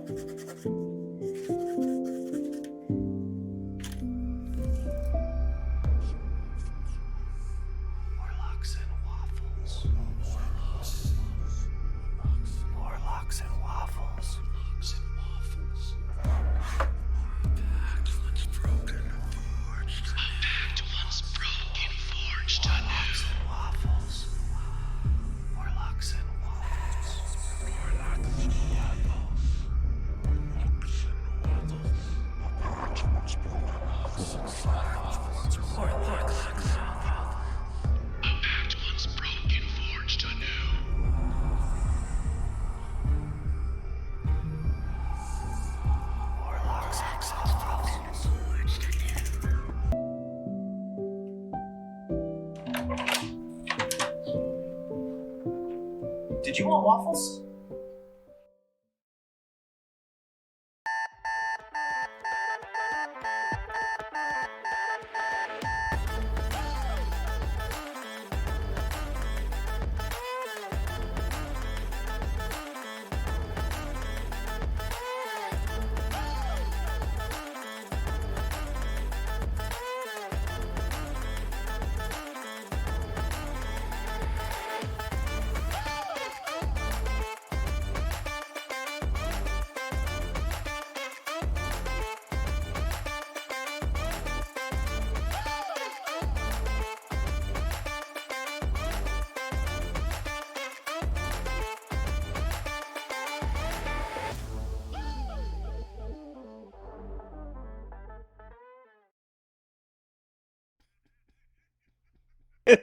Warlocks and Waffles. Warlocks and Waffles. Pact once broken, forged. Pact once broken, forged anew. Waffles. Warlocks and Waffles. Warlocks and Waffles. Warlocks and Waffles. Warlocks and Waffles. A pact once broken, forged anew. Warlocks and Waffles. Forged anew. Did you want waffles?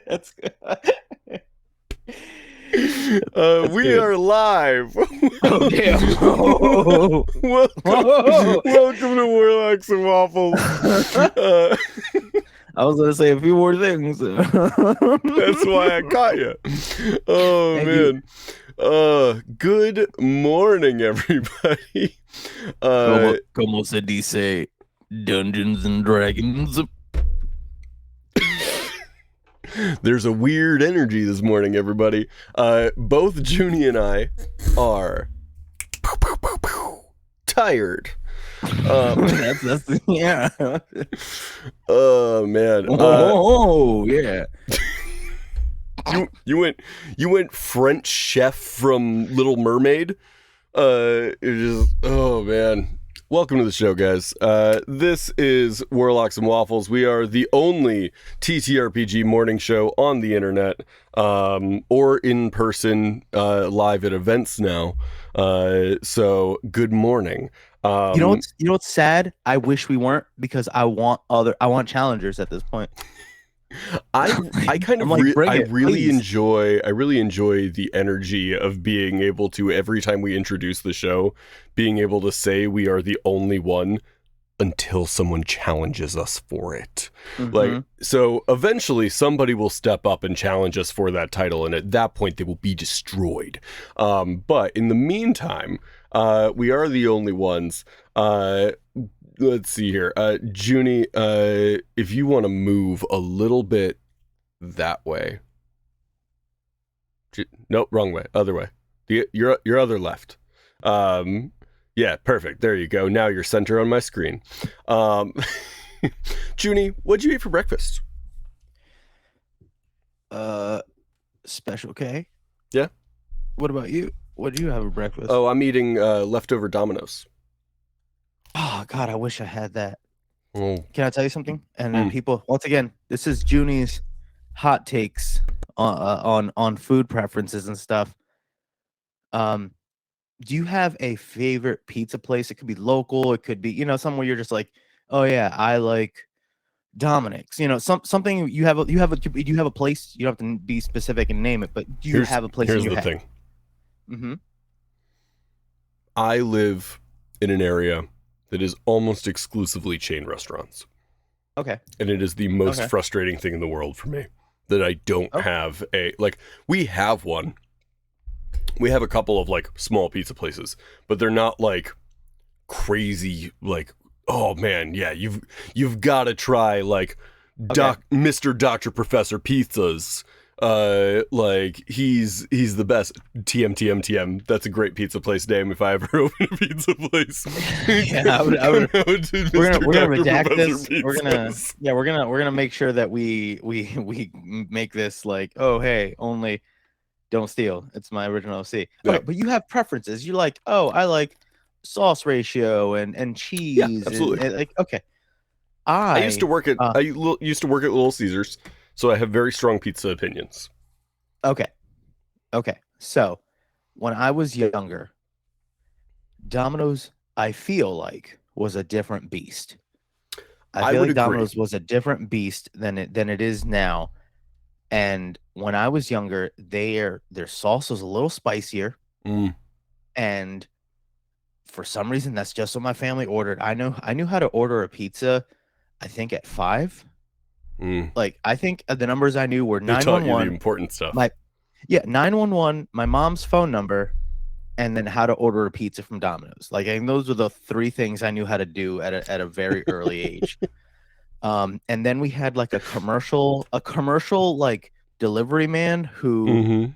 That's good. We are live. Oh, damn. Welcome to Warlocks and Waffles. I was going to say a few more things. That's why I caught you. Oh, Thank man. Good morning, everybody. Como se dice Dungeons and Dragons. There's a weird energy this morning, everybody. Both Junie and I are tired. That's yeah. Oh man. Yeah. You went French chef from Little Mermaid. It just, oh man. Welcome to the show, guys. This is Warlocks and Waffles. We are the only TTRPG morning show on the internet, or in person, live at events now. So good morning. You know what's sad? I wish we weren't, because I want challengers at this point. I kind of like, I really please. enjoy the energy of being able to, every time we introduce the show, being able to say we are the only one until someone challenges us for it. Mm-hmm. Like, so eventually somebody will step up and challenge us for that title, and at that point they will be destroyed. But in the meantime, we are the only ones. Let's see here. Junie, if you want to move a little bit that way. Nope, wrong way. Other way. Your other left. Yeah, perfect. There you go. Now you're center on my screen. Junie, what'd you eat for breakfast? Special K. Yeah. What about you? What do you have for breakfast? Oh, I'm eating leftover Domino's. Oh God, I wish I had that. Oh. Can I tell you something? And then people, once again, this is Junie's hot takes on food preferences and stuff. Do you have a favorite pizza place? It could be local. It could be, somewhere you're just like, oh yeah, I like Dominic's. Something you have a place. You don't have to be specific and name it, but do you have a place? Here's the thing. Mm-hmm. I live in an area that is almost exclusively chain restaurants. Okay. And it is the most frustrating thing in the world for me that I don't have we have one. We have a couple of small pizza places, but they're not crazy, oh man, yeah, you've got to try Mr. Dr. Professor pizzas Like he's the best. TM. That's a great pizza place name. If I ever open a pizza place, Yeah, I would. Come out to We're Mr. gonna Dr. redact Professor this. Pizzas. We're gonna make sure that we make this like, oh hey, only don't steal. It's my original C. Okay, Yeah. but you have preferences. You like, oh, I like sauce ratio and cheese. absolutely. And, like, okay. I used to work at uh, used to work at Little Caesars, so I have very strong pizza opinions. okay. So when I was younger, Domino's, I feel like, was a different beast. I feel would like agree. Domino's was a different beast than it is now. And when I was younger, their sauce was a little spicier. Mm. And for some reason, that's just what my family ordered. I knew how to order a pizza, I think at 5. Mm. Like, I think the numbers I knew were They taught you the 911. important stuff. 911, my mom's phone number, and then how to order a pizza from Domino's. Like, I think those were the 3 things I knew how to do at a very early age. And then we had like a commercial like delivery man who Mhm.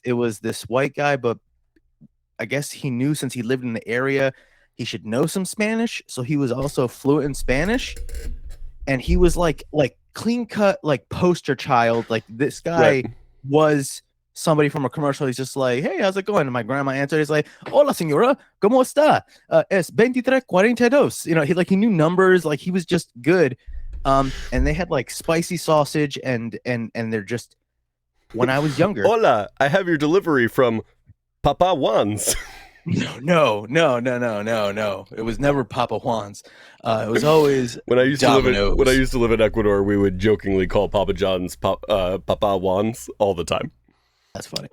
it was this white guy, but I guess he knew, since he lived in the area, he should know some Spanish, so he was also fluent in Spanish. And he was like clean cut, like poster child. Like, this guy Right. was somebody from a commercial. He's just like, hey, how's it going? And my grandma answered, he's like, hola señora, ¿cómo está? Es 2342. You know, he knew numbers, like he was just good. And they had like spicy sausage and they're just, when I was younger. Hola, I have your delivery from Papa Juan's. No. It was never Papa Juan's. It was always When I used Domino's. to live in Ecuador, we would jokingly call Papa John's Papa Juan's all the time. That's funny.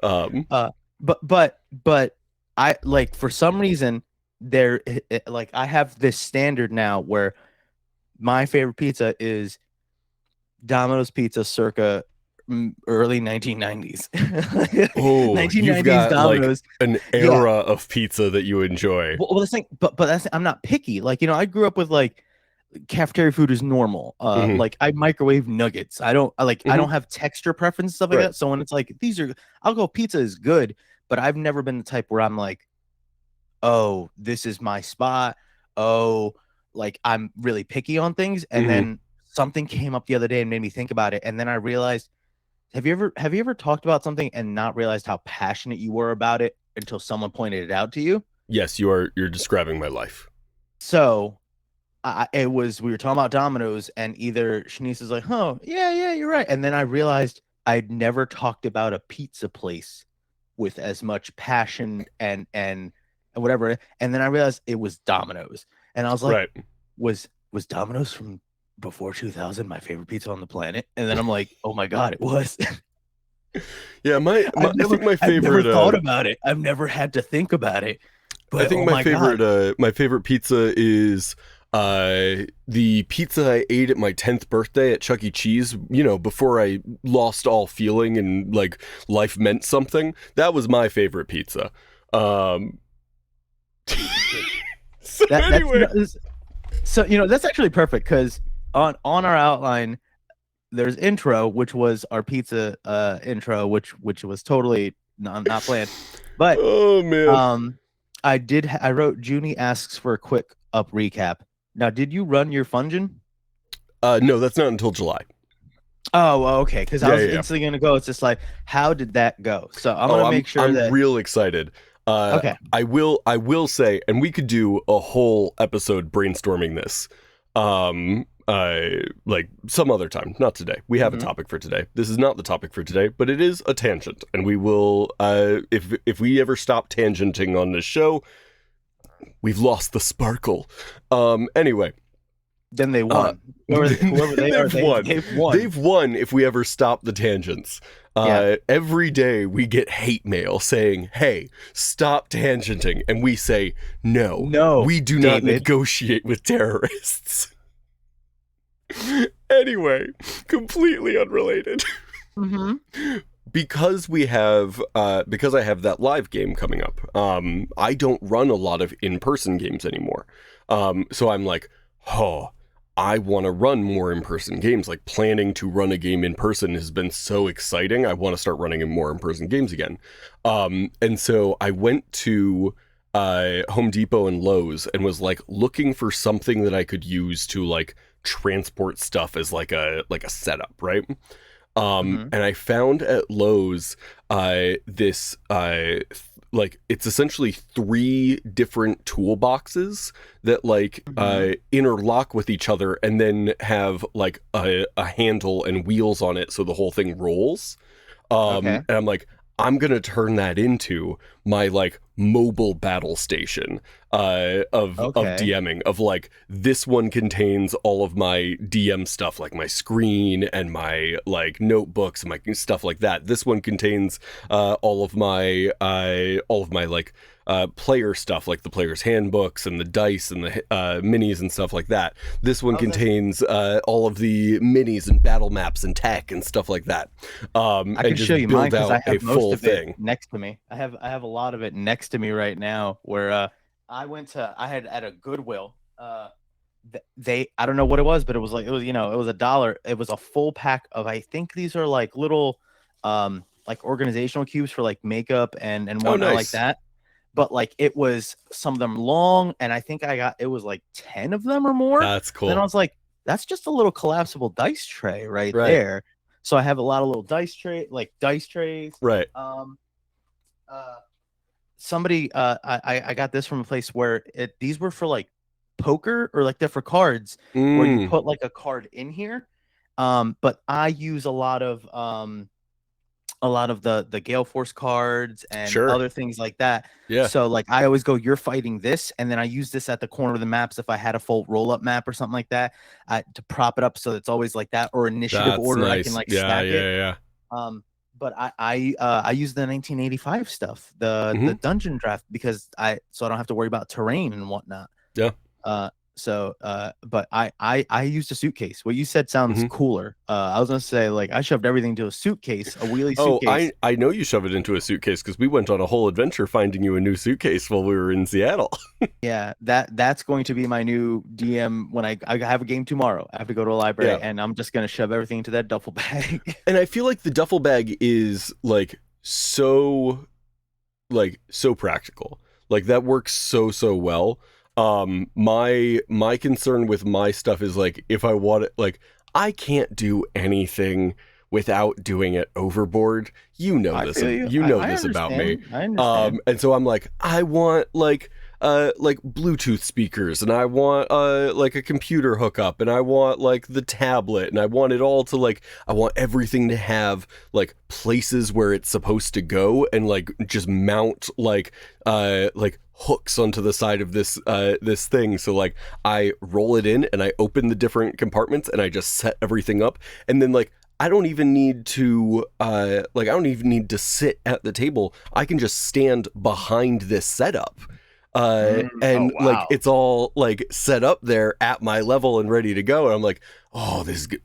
But I, like, for some reason, like, I have this standard now where my favorite pizza is Domino's pizza circa early 1990s. Oh, 1990s you've got Domino's. like an era of pizza that you enjoy. Well, this thing, but that's, I'm not picky. Like, you know, I grew up with like cafeteria food is normal. Mhm. Like, I microwave nuggets. I don't have texture preference, stuff like Right. that. So when it's like, I'll go, pizza is good, but I've never been the type where I'm like, oh, this is my spot. Oh, like, I'm really picky on things. And Mhm. then something came up the other day and made me think about it. And then I realized, have you ever talked about something and not realized how passionate you were about it until someone pointed it out to you? Yes, you're describing my life. So we were talking about Domino's, and either Shanice is like, oh, yeah, you're right. And then I realized I'd never talked about a pizza place with as much passion and whatever. And then I realized it was Domino's. And I was like, Right. was Domino's from before 2000 my favorite pizza on the planet? And then I'm like, oh my God, it was. Yeah, I think my I've favorite never thought about it. I've never had to think about it. But I think oh my favorite pizza is the pizza I ate at my 10th birthday at Chuck E. Cheese, you know, before I lost all feeling and like life meant something. That was my favorite pizza. So anyway, that's actually perfect, because on our outline there's intro, which was our pizza intro, which was totally not planned. But oh man. I wrote Junie asks for a quick up recap. Now, did you run your Fungin? No, that's not until July. Oh, well, okay. Because I was Yeah. instantly gonna go. It's just like, how did that go? So I'm gonna make sure I'm real excited. Okay. I will say, and we could do a whole episode brainstorming this. Like some other time, not today. We have a topic for today. This is not the topic for today, but it is a tangent, and we will. If we ever stop tangenting on this show, we've lost the sparkle. Anyway. Then they won. Whoever they are, they've won. They've won if we ever stop the tangents. Every day we get hate mail saying, hey, stop tangenting. And we say, no, we do not negotiate with terrorists. Anyway, completely unrelated. Because I have that live game coming up, I don't run a lot of in-person games anymore. So I'm like, I want to run more in-person games. Like planning to run a game in person has been so exciting. I want to start running more in-person games again. And so I went to Home Depot and Lowe's and was like looking for something that I could use to like transport stuff as like a setup, right? Mhm. And I found at Lowe's this like it's essentially 3 different toolboxes that like Mhm. interlock with each other and then have like a handle and wheels on it so the whole thing rolls. Okay. And I'm like, I'm gonna turn that into my like mobile battle station of Okay. DMing. Of like, this one contains all of my DM stuff, like my screen and my like notebooks and my stuff like that. This one contains all of my like player stuff, like the player's handbooks and the dice and the minis and stuff like that. This one I was gonna contains all of the minis and battle maps and tech and stuff like that. I And could show just you mine build because I out a have most full of it thing. next to me. I have a lot of it next to me right now. Where I had at a Goodwill. They I don't know what it was, but it was like it was it was $1. It was a full pack of I think these are like little like organizational cubes for like makeup and Oh, whatnot like nice. that. But like it was some of them long, and I think I got it was like 10 of them or more. That's Then I cool. was like, that's just a little collapsible dice tray right Right. there. So I have a lot of little dice trays. Right. Um, uh, somebody, I got this from a place where these were for like poker or like they're for cards where you Mm, put like a card in here. But I use a lot of the Gale Force cards and sure. other things like that. Yeah. So like I always go, you're fighting this, and then I use this at the corner of the maps if I had a full roll up map or something like that, to prop it up so it's always like that or initiative That's order. I can nice. like Yeah. stack it. Yeah. Yeah. But I use the 1985 stuff, the Hmm. dungeon draft because I don't have to worry about terrain and whatnot. Yeah. But I used a suitcase. What you said sounds Hmm. cooler. I was gonna say like I shoved everything into a suitcase, a wheelie Oh, suitcase. I know you shove it into a suitcase because we went on a whole adventure finding you a new suitcase while we were in Seattle. Yeah, that's going to be my new DM when I have a game tomorrow. I have to go to a library Yeah. and I'm just gonna shove everything into that duffel bag. And I feel like the duffel bag is like so practical. Like that works so well. My concern with my stuff is like if I want it, like I can't do anything without doing it overboard. You know I this. feel you. You know I this about me. understand. I understand. And so I'm like, I want like Bluetooth speakers, and I want like a computer hookup, and I want like the tablet, and I want it all to like I want everything to have like places where it's supposed to go, and like just mount like hooks onto the side of this thing. So like I roll it in and I open the different compartments and I just set everything up, and then like I don't even need to sit at the table. I can just stand behind this setup. Oh And like wow. it's all like set up there at my level and ready to go. And I'm like, oh, this is good.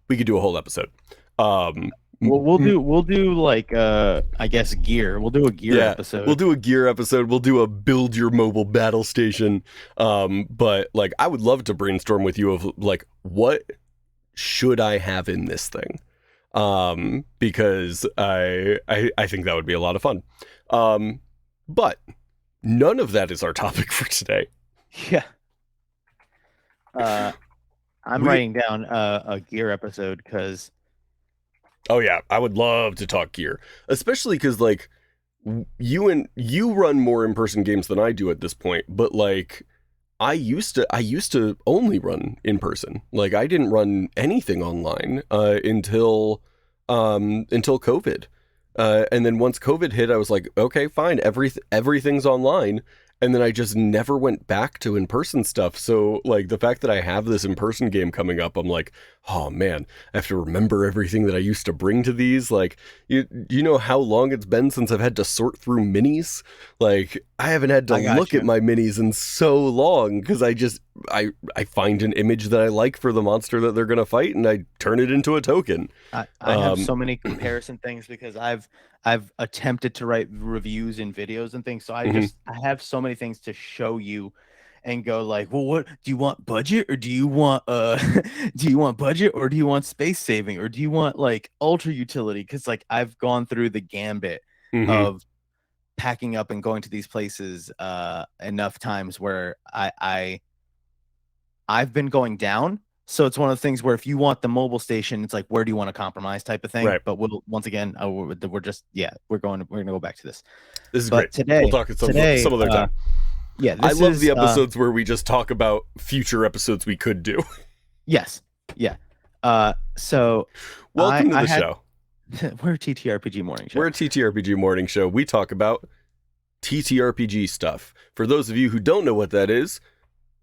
We could do a whole episode. Um, Well, we'll do like I guess gear. We'll do a gear yeah, we'll episode. do a gear episode. We'll do a build your mobile battle station. But like I would love to brainstorm with you of like what should I have in this thing? Because I think that would be a lot of fun. But none of that is our topic for today. Yeah. I'm We writing down a gear episode because Oh yeah, I would love to talk gear, especially because like you run more in-person games than I do at this point. But like I used to only run in person. Like I didn't run anything online until COVID. And then once COVID hit, I was like, okay, fine, everything's online. And then I just never went back to in-person stuff. So like the fact that I have this in-person game coming up, I'm like, oh man, I have to remember everything that I used to bring to these. Like you know how long it's been since I've had to sort through minis? Like I haven't had to I got look at you. my minis in so long because I find an image that I like for the monster that they're gonna fight and I turn it into a token. I have Um, so many comparison things because I've attempted to write reviews and videos and things. So mhm. I have so many things to show you. and go like, well, what do you want, budget, or do you want do you want budget, or do you want space saving, or do you want like ultra utility? Because like I've gone through the gambit of packing up and going to these places enough times where I've been going down. So it's one of the things where if you want the mobile station, it's like, where do you want to compromise type of thing. Right. But we'll once again, we're just we're gonna go back to this. This is But great. today- We'll talk some other time. Yeah, I this love is, the episodes where we just talk about future episodes we could do. Yes. Yeah. So Welcome to I the had- show. we're a TTRPG morning show. We're a TTRPG morning show. We talk about TTRPG stuff. For those of you who don't know what that is,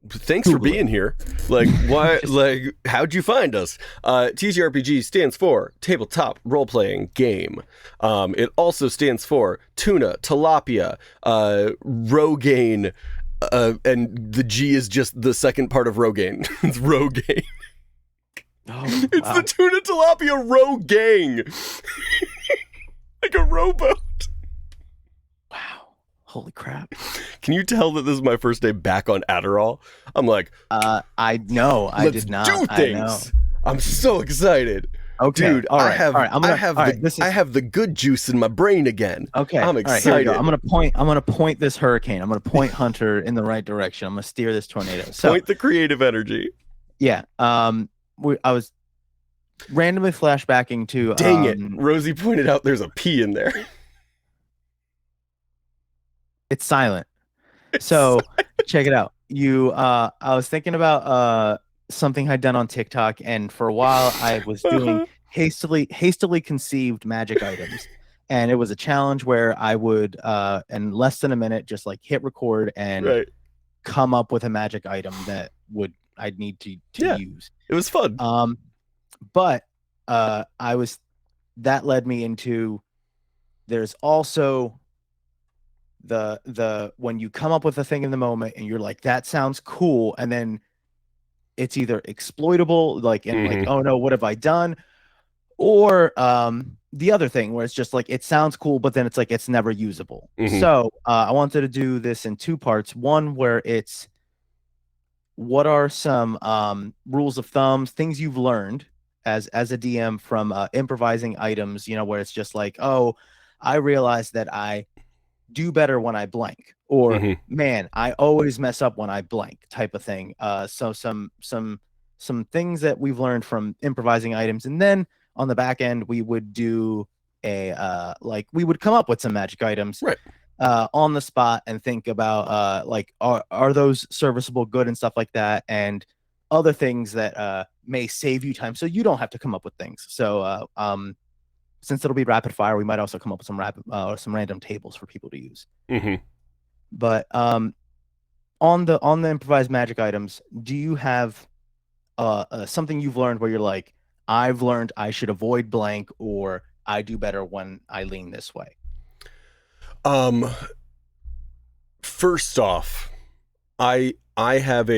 thanks for Google being here. Like, why? Like, how'd you find us? TTRPG stands for Tabletop Role Playing Game. It also stands for Tuna, Tilapia, Rogaine, and the G is just the second part of Rogaine. It's Rogaine. Oh, It's wow. the Tuna Tilapia Rogaine. Like a rowboat. Wow. Holy crap. Can you tell that this is my first day back on Adderall? I'm like, I know. I let's did not. do I know. things. I'm so excited. Okay. Dude, all right. I have, all right. I'm gonna, I have all the, right, this is, I have the good juice in my brain again. okay. I'm All right, here we excited. go. I'm gonna point this hurricane. I'm gonna point Hunter in the right direction. I'm gonna steer this tornado. So Point the creative energy. yeah. I was randomly flashbacking to Dang it. Rosie pointed out there's a P in there. It's silent. So check it out. I was thinking about something I'd done on TikTok, and for a while I was doing hastily conceived magic items. And it was a challenge where I would in less than a minute just like hit record and Right. come up with a magic item that I'd need to Yeah. use. It was fun. But that led me into, there's also the when you come up with a thing in the moment and you're like, that sounds cool, and then it's either exploitable, like, and like, oh no, what have I done? Or the other thing where it's just like, it sounds cool, but then it's like, it's never usable. So I wanted to do this in two parts. One where it's, what are some rules of thumbs, things you've learned as a DM from improvising items, where it's just like, oh, I realized that I do better when I blank, or man, I always mess up when I blank type of thing. So some things that we've learned from improvising items, and then on the back end we would do we would come up with some magic items Right. on the spot and think about like, are those serviceable, good, and stuff like that, and other things that may save you time so you don't have to come up with things. So since it'll be rapid fire, we might also come up with some random tables for people to use. But on the improvised magic items, do you have something you've learned where you're like, I've learned I should avoid blank, or I do better when I lean this way? First off, I have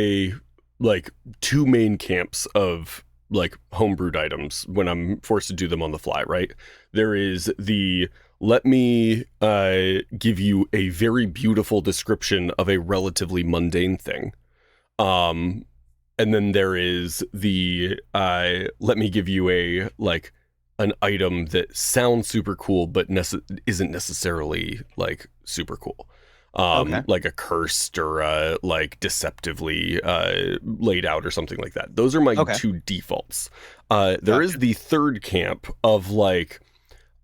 two main camps of like homebrewed items when I'm forced to do them on the fly, right? There is the, let me give you a very beautiful description of a relatively mundane thing. And then there is the, let me give you an item that sounds super cool, but isn't necessarily like super cool. Okay. Like a cursed or like deceptively laid out or something like that. Those are my two defaults. There is the third camp of like,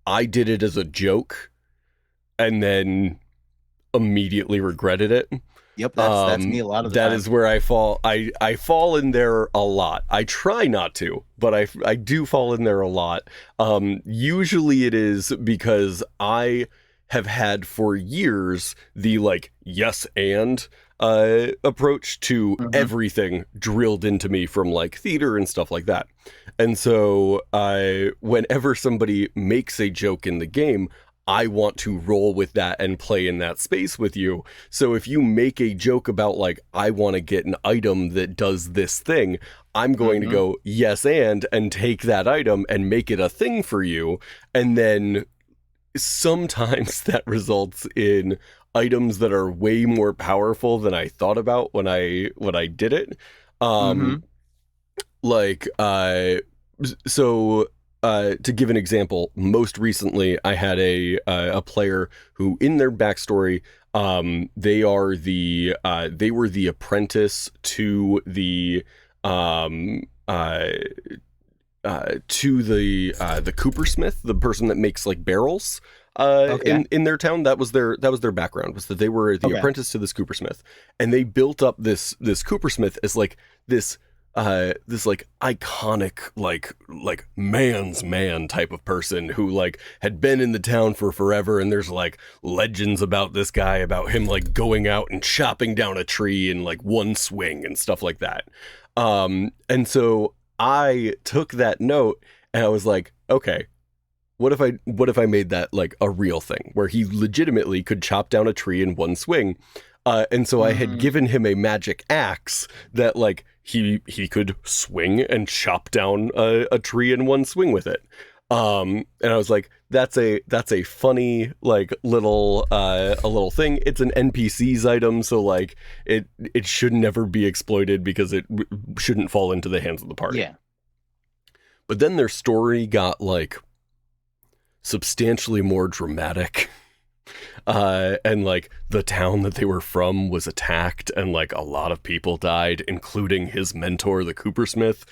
I did it as a joke and then immediately regretted it. Yep, that's me a lot of the time. That is where I fall. I fall in there a lot. I try not to, but I do fall in there a lot. Usually it is because I have had for years the like yes and approach to everything drilled into me from like theater and stuff like that. And so whenever somebody makes a joke in the game, I want to roll with that and play in that space with you. So if you make a joke about like, I want to get an item that does this thing, I'm going to go yes and take that item and make it a thing for you. And then sometimes that results in items that are way more powerful than I thought about when I did it. Mm-hmm. Like so to give an example, most recently I had a player who, in their backstory, they were the apprentice to the the coopersmith, the person that makes like barrels Okay. in their town. That was their background, was that they were the Okay. apprentice to this coopersmith, and they built up this coopersmith as like this like iconic like man's man type of person who like had been in the town for forever, and there's like legends about this guy, about him like going out and chopping down a tree in like one swing and stuff like that. And so I took that note and I was like, okay, what if I made that like a real thing where he legitimately could chop down a tree in one swing? And so I had given him a magic axe that like he could swing and chop down a tree in one swing with it. And I was like, that's a funny like little a little thing. It's an NPC's item, so like it should never be exploited because it shouldn't fall into the hands of the party. Yeah. But then their story got like substantially more dramatic. And like the town that they were from was attacked, and like a lot of people died, including his mentor, the coopersmith.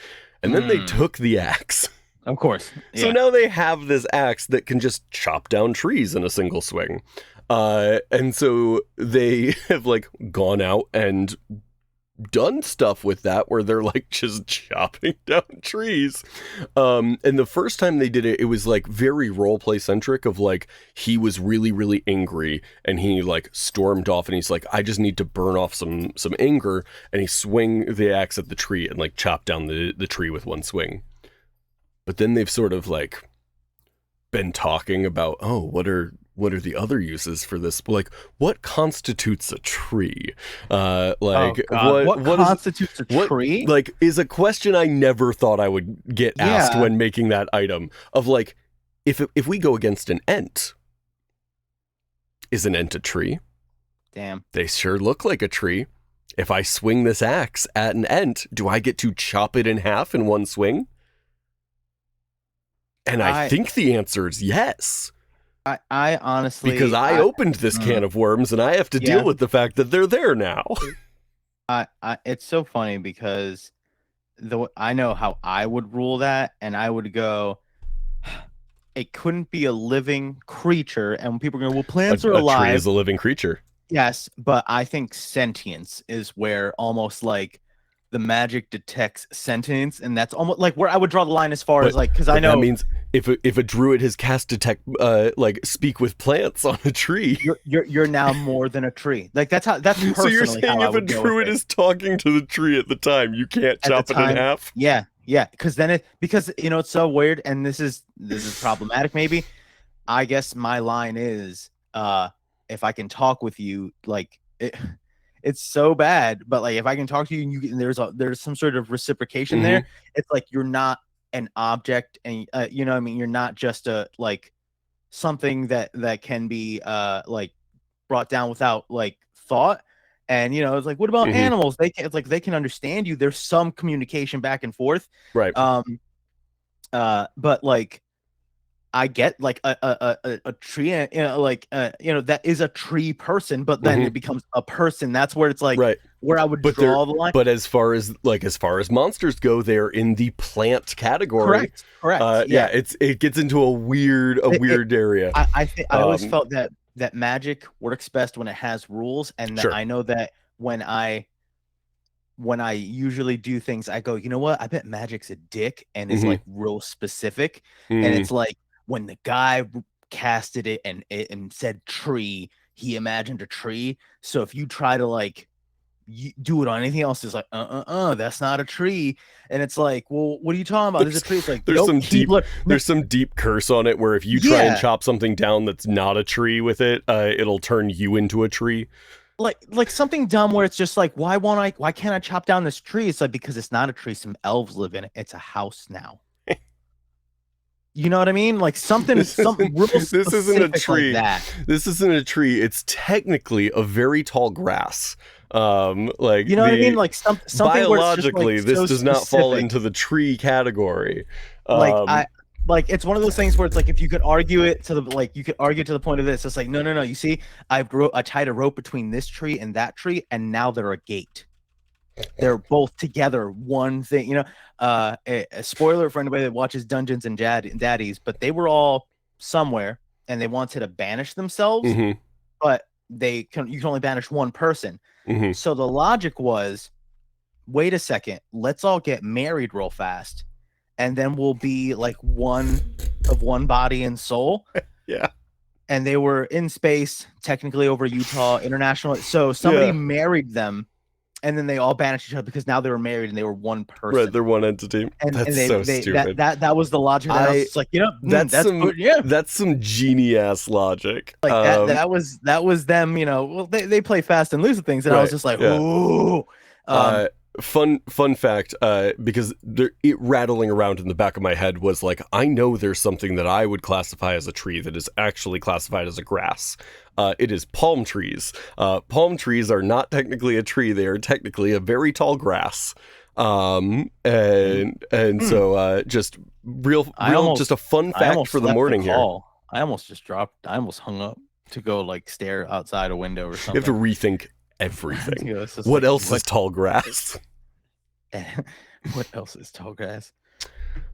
And then they took the axe. Of course. So Yeah. now they have this axe that can just chop down trees in a single swing. And so they have like gone out and done stuff with that where they're like just chopping down trees. And the first time they did it, it was like very roleplay centric, of like he was really, really angry and he like stormed off and he's like, I just need to burn off some anger, and he swing the axe at the tree and like chop down the tree with one swing. But then they've sort of like been talking about, oh, what are the other uses for this? Like, what constitutes a tree? Like, what constitutes a tree? Like, is a question I never thought I would get asked when making that item. Of like, if we go against an ent, is an ent a tree? Damn. They sure look like a tree. If I swing this axe at an ent, do I get to chop it in half in one swing? And I think the answer is yes. I honestly, because I opened this can of worms and I have to deal with the fact that they're there now. It's so funny because I know how I would rule that, and I would go, it couldn't be a living creature, and people are going, well, plants are alive. A tree is a living creature. Yes, but I think sentience is where almost like the magic detects sentience, and that's almost like where I would draw the line as far as like, because I know that means if a druid has cast detect like speak with plants on a tree, you're now more than a tree. Like that's personally so you're saying how if a druid is talking to the tree at the time, you can't chop it in half? Yeah, because then because you know it's so weird, and this is problematic. Maybe I guess my line is if I can talk with you, like it's so bad, but like if I can talk to you and there's some sort of reciprocation there, it's like you're not an object, and you know what I mean, you're not just a like something that can be like brought down without like thought. And you know, it's like, what about animals? It's like they can understand you. There's some communication back and forth, right? But like I get like a tree, you know, like you know, that is a tree person, but then it becomes a person. That's where it's like where I would draw the line. But as far as monsters go, they're in the plant category. Correct. It gets into a weird area. I always felt that magic works best when it has rules, and that I know that when I usually do things, I go, you know what? I bet magic's a dick and is like real specific, and it's like when the guy casted it and said tree, he imagined a tree. So if you try to like do it on anything else, it's like that's not a tree, and it's like, well, what are you talking about? There's a tree. It's like there's some deep curse on it where if you try and chop something down that's not a tree with it, it'll turn you into a tree. Like something dumb where it's just like, why can't I chop down this tree? It's like, because it's not a tree, some elves live in it. It's a house now. You know what I mean? Like something real this isn't a specific tree. like that. This isn't a tree. It's technically a very tall grass. Like You know what I mean? Like something where it's just like biologically, this so does not fall specific. into the tree category. Like it's one of those things where it's like if you could argue it to the point of this, it's like no. You see, I tied a rope between this tree and that tree, and now they're a gate. They're both together, one thing. You know, a spoiler for anybody that watches Dungeons and Daddies, but they were all somewhere and they wanted to banish themselves, but you can only banish one person. So the logic was, wait a second, let's all get married real fast, and then we'll be like one body and soul. Yeah. And they were in space, technically over Utah, international. So somebody married them, and then they all banished each other because now they were married and they were one person. Right, they're one entity. That's so stupid. That was the logic. It's like, that's some genius logic. Like that was them. You know, well, they play fast and loose with things, and I was just like, ooh. Fun fact, because it rattling around in the back of my head was like, I know there's something that I would classify as a tree that is actually classified as a grass. It is palm trees. Palm trees are not technically a tree; they are technically a very tall grass. So just just a fun fact for the morning here. I almost hung up to go like stare outside a window or something. You have to rethink everything. What else is tall grass? What else is tall grass?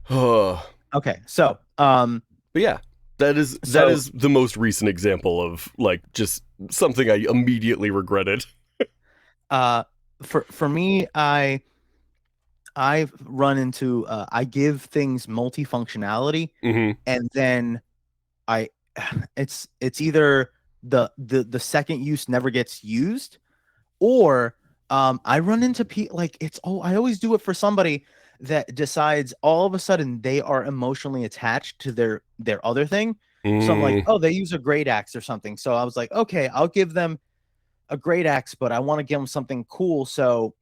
Okay, so but yeah, that is the most recent example of like just something I immediately regretted. For me, I've run into I give things multifunctionality, and then it's either the second use never gets used, or I run into I always do it for somebody that decides all of a sudden they are emotionally attached to their other thing. So I'm like, oh, they use a great axe or something. So I was like, okay, I'll give them a great axe, but I want to give them something cool. So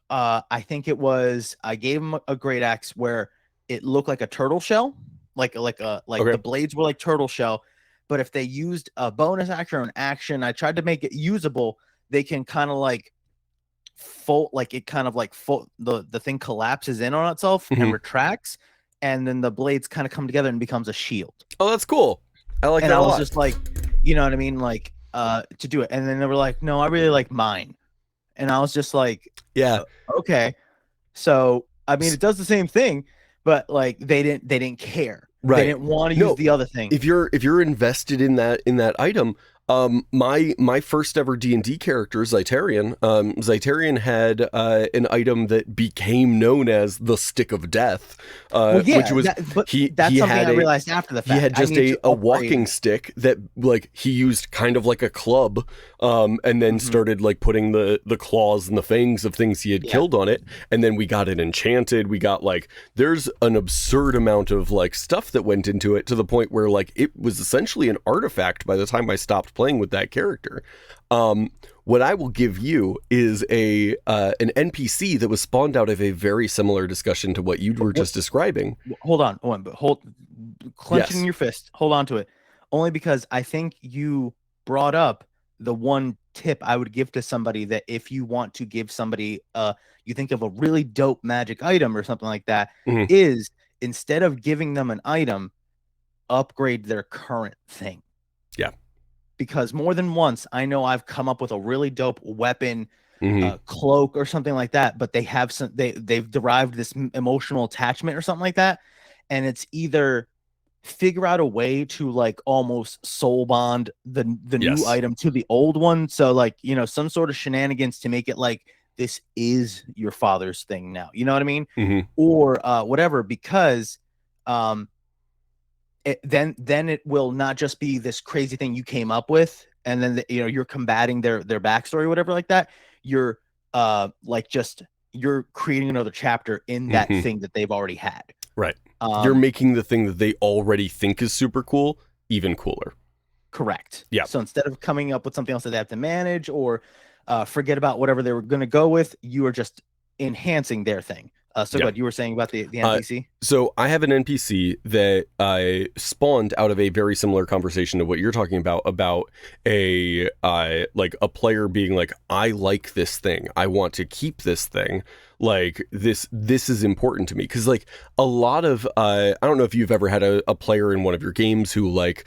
I think I gave them a great axe where it looked like a turtle shell, the blades were like turtle shell. But if they used a bonus action or an action, I tried to make it usable. They can kind of like fold, the thing collapses in on itself and retracts, and then the blades kind of come together and becomes a shield. Oh, that's cool. I like that a lot. And I was just like, you know what I mean? Like, to do it. And then they were like, no, I really like mine. And I was just like, yeah, okay. So, I mean, it does the same thing, but like they didn't care. Right. They didn't want to use the other thing. If you're invested in that item, my first ever D&D character, Zaitarian, Zaitarian had an item that became known as the Stick of Death, which was that's something I realized after the fact. He had just a walking stick that like he used kind of like a club, and then started like putting the claws and the fangs of things he had killed on it, and then we got it enchanted. We got like there's an absurd amount of like stuff that went into it to the point where like it was essentially an artifact by the time I stopped playing with that character. What I will give you is an NPC that was spawned out of a very similar discussion to what you were just describing. Hold on, clenching your fist. Hold on to it, only because I think you brought up the one tip I would give to somebody that if you want to give somebody, you think of a really dope magic item or something like that, is instead of giving them an item, upgrade their current thing. Yeah. Because more than once, I know I've come up with a really dope weapon, cloak or something like that, but they've derived this emotional attachment or something like that, and it's either figure out a way to like almost soul bond the new item to the old one, so like some sort of shenanigans to make it like this is your father's thing now. You know what I mean? Or whatever, because then it will not just be this crazy thing you came up with, and then you're combating their backstory or whatever like that. You're you're creating another chapter in that thing that they've already had. Right. You're making the thing that they already think is super cool even cooler. Correct. Yeah. So instead of coming up with something else that they have to manage or forget about whatever they were going to go with, you are just enhancing their thing. So Yeah. good. You were saying about the NPC. So I have an NPC that I spawned out of a very similar conversation to what you're talking about a like a player being like, I like this thing, I want to keep this thing, like this is important to me, because like a lot of I don't know if you've ever had a player in one of your games who like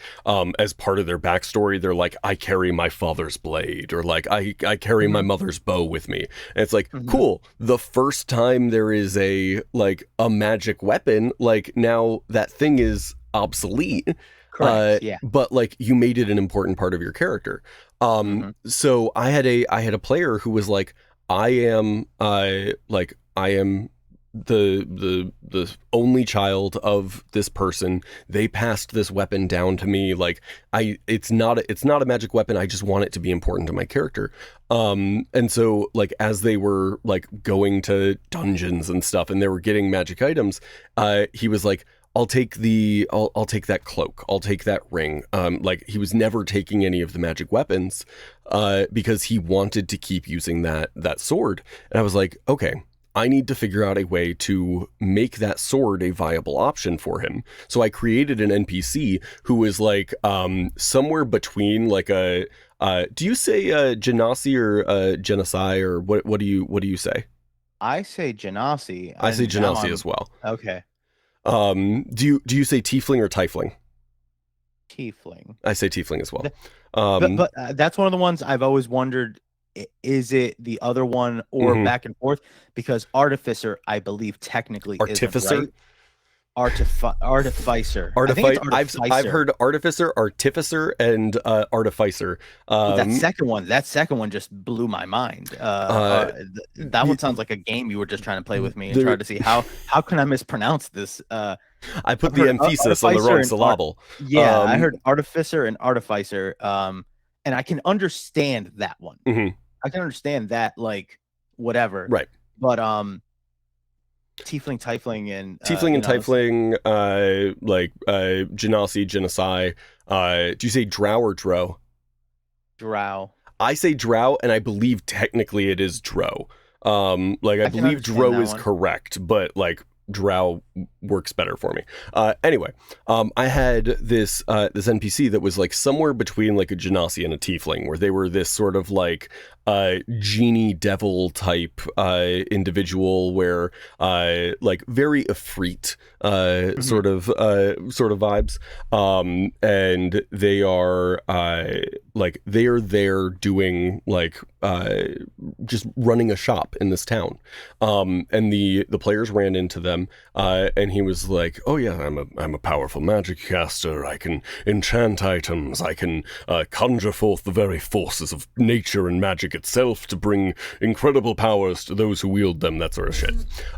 as part of their backstory they're like, I carry my father's blade, or like I carry my mother's bow with me, and it's like cool, the first time there is a like a magic weapon, like now that thing is obsolete. Correct. Yeah. But like you made it an important part of your character. So I had a player who was like, I am the only child of this person. They passed this weapon down to me. Like it's not a magic weapon. I just want it to be important to my character. And so like as they were like going to dungeons and stuff and they were getting magic items, he was like, I'll take that cloak, I'll take that ring. Like he was never taking any of the magic weapons because he wanted to keep using that sword. And I was like, okay, I need to figure out a way to make that sword a viable option for him. So I created an NPC who was like somewhere between like a do you say genasi or genocide, or what do you say? I say genasi. I say genasi as well. Okay. Do you say tiefling or tiefling? Tiefling. I say tiefling as well. But that's one of the ones I've always wondered, is it the other one or back and forth? Because artificer, I believe technically artificer, isn't, right? Artificer. I've heard artificer, artificer, and artificer. That second one just blew my mind. That one sounds like a game you were just trying to play with me and try to see how can I mispronounce this. I put the emphasis on the wrong syllable. I heard artificer and artificer, and I can understand that one. I can understand that, like, whatever. Right. But tiefling and tiefling, like genasi, genocide. Do you say drow or dro? Drow. I say drow, and I believe technically it is dro. Like I believe dro is correct, but like drow works better for me. Anyway, I had this NPC that was like somewhere between like a genasi and a tiefling, where they were this sort of like genie devil type individual, where like very effreet sort of vibes, and they are like they are there doing like just running a shop in this town, and the players ran into them, and he was like, oh yeah, I'm a powerful magic caster, I can enchant items, I can conjure forth the very forces of nature and magic itself to bring incredible powers to those who wield them, that sort of shit.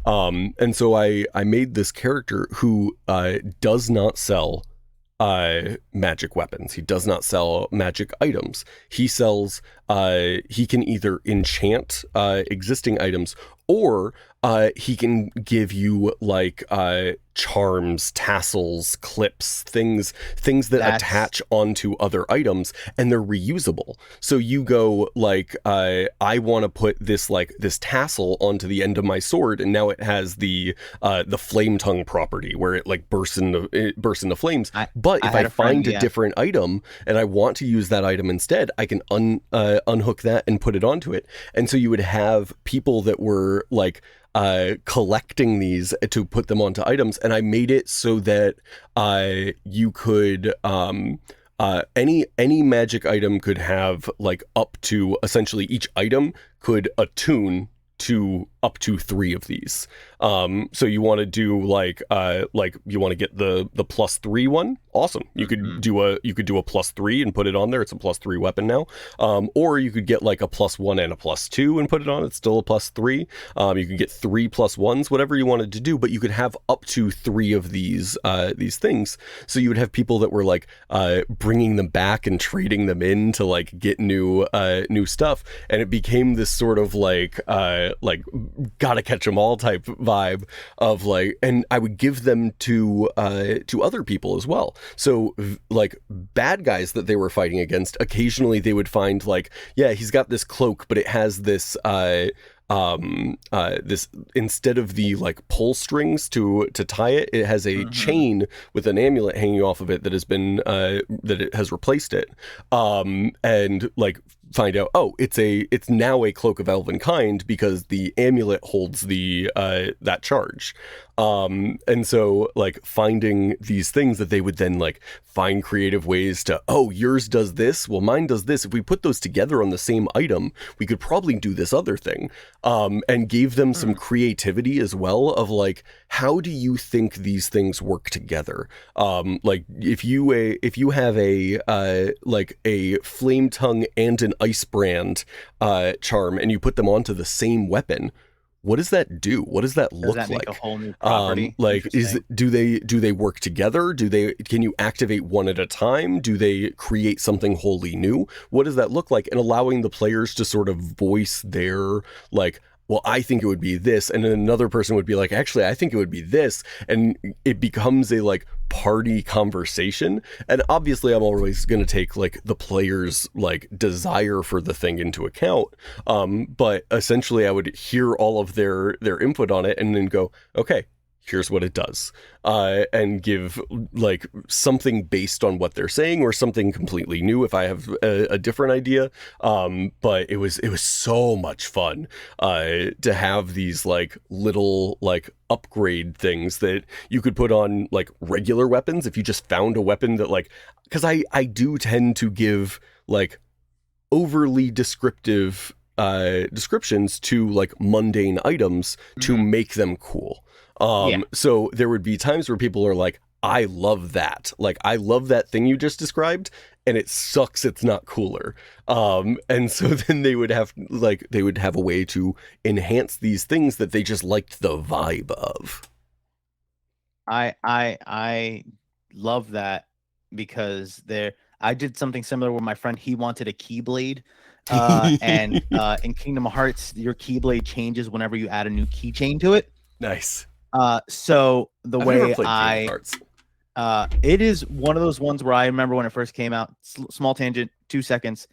And so I made this character who does not sell magic weapons. He does not sell magic items. He sells, he can either enchant existing items, or he can give you like charms, tassels, clips, things that attach onto other items, and they're reusable. So you go like, I want to put this tassel onto the end of my sword, and now it has the flame tongue property where it like bursts into flames. But if I find a different item and I want to use that item instead, I can unhook that and put it onto it. And so you would have people that were like collecting these to put them onto items, and I made it so that you could any magic item could have like up to, essentially each item could attune to up to 3 of these. So you want to do like you want to get the +3 one, awesome. You could do a +3 and put it on there. It's a +3 weapon now. Or you could get like a +1 and a +2 and put it on. It's still a +3. You could get 3 +1s, whatever you wanted to do, but you could have up to 3 of these things. So you would have people that were like bringing them back and trading them in to like get new stuff, and it became this sort of like gotta catch them all type vibe of like, and I would give them to other people as well. So like bad guys that they were fighting against, occasionally they would find like, yeah, he's got this cloak, but it has this this, instead of the like pull strings to tie it, it has a chain with an amulet hanging off of it that has been that it has replaced it, and like find out, oh, it's now a cloak of elven kind because the amulet holds the that charge. And so like finding these things that they would then like find creative ways to, oh, yours does this, well, mine does this. If we put those together on the same item, we could probably do this other thing. And gave them some creativity as well of like, how do you think these things work together? Like if you have a like a flame tongue and an ice brand charm, and you put them onto the same weapon, what does that do? What does that look Does that like? make a whole new property? Like, do they work together? Can you activate one at a time? Do they create something wholly new? What does that look like? And allowing the players to sort of voice their like, well, I think it would be this, and then another person would be like, actually, I think it would be this, and it becomes a like party conversation. And obviously, I'm always going to take like the players' like desire for the thing into account. But essentially, I would hear all of their input on it, and then go, okay, here's what it does, and give like something based on what they're saying, or something completely new if I have a different idea. But it was so much fun to have these like little like upgrade things that you could put on like regular weapons if you just found a weapon that like, because I do tend to give like overly descriptive descriptions to like mundane items to make them cool. So there would be times where people are like, I love that. Like, I love that thing you just described, and it sucks it's not cooler. And so then they would have a way to enhance these things that they just liked the vibe of. I love that, because I did something similar with my friend. He wanted a keyblade. And in Kingdom Hearts, your keyblade changes whenever you add a new keychain to it. Nice. So the I've way never played Kingdom Hearts. It is one of those ones where I remember when it first came out, small tangent, 2 seconds.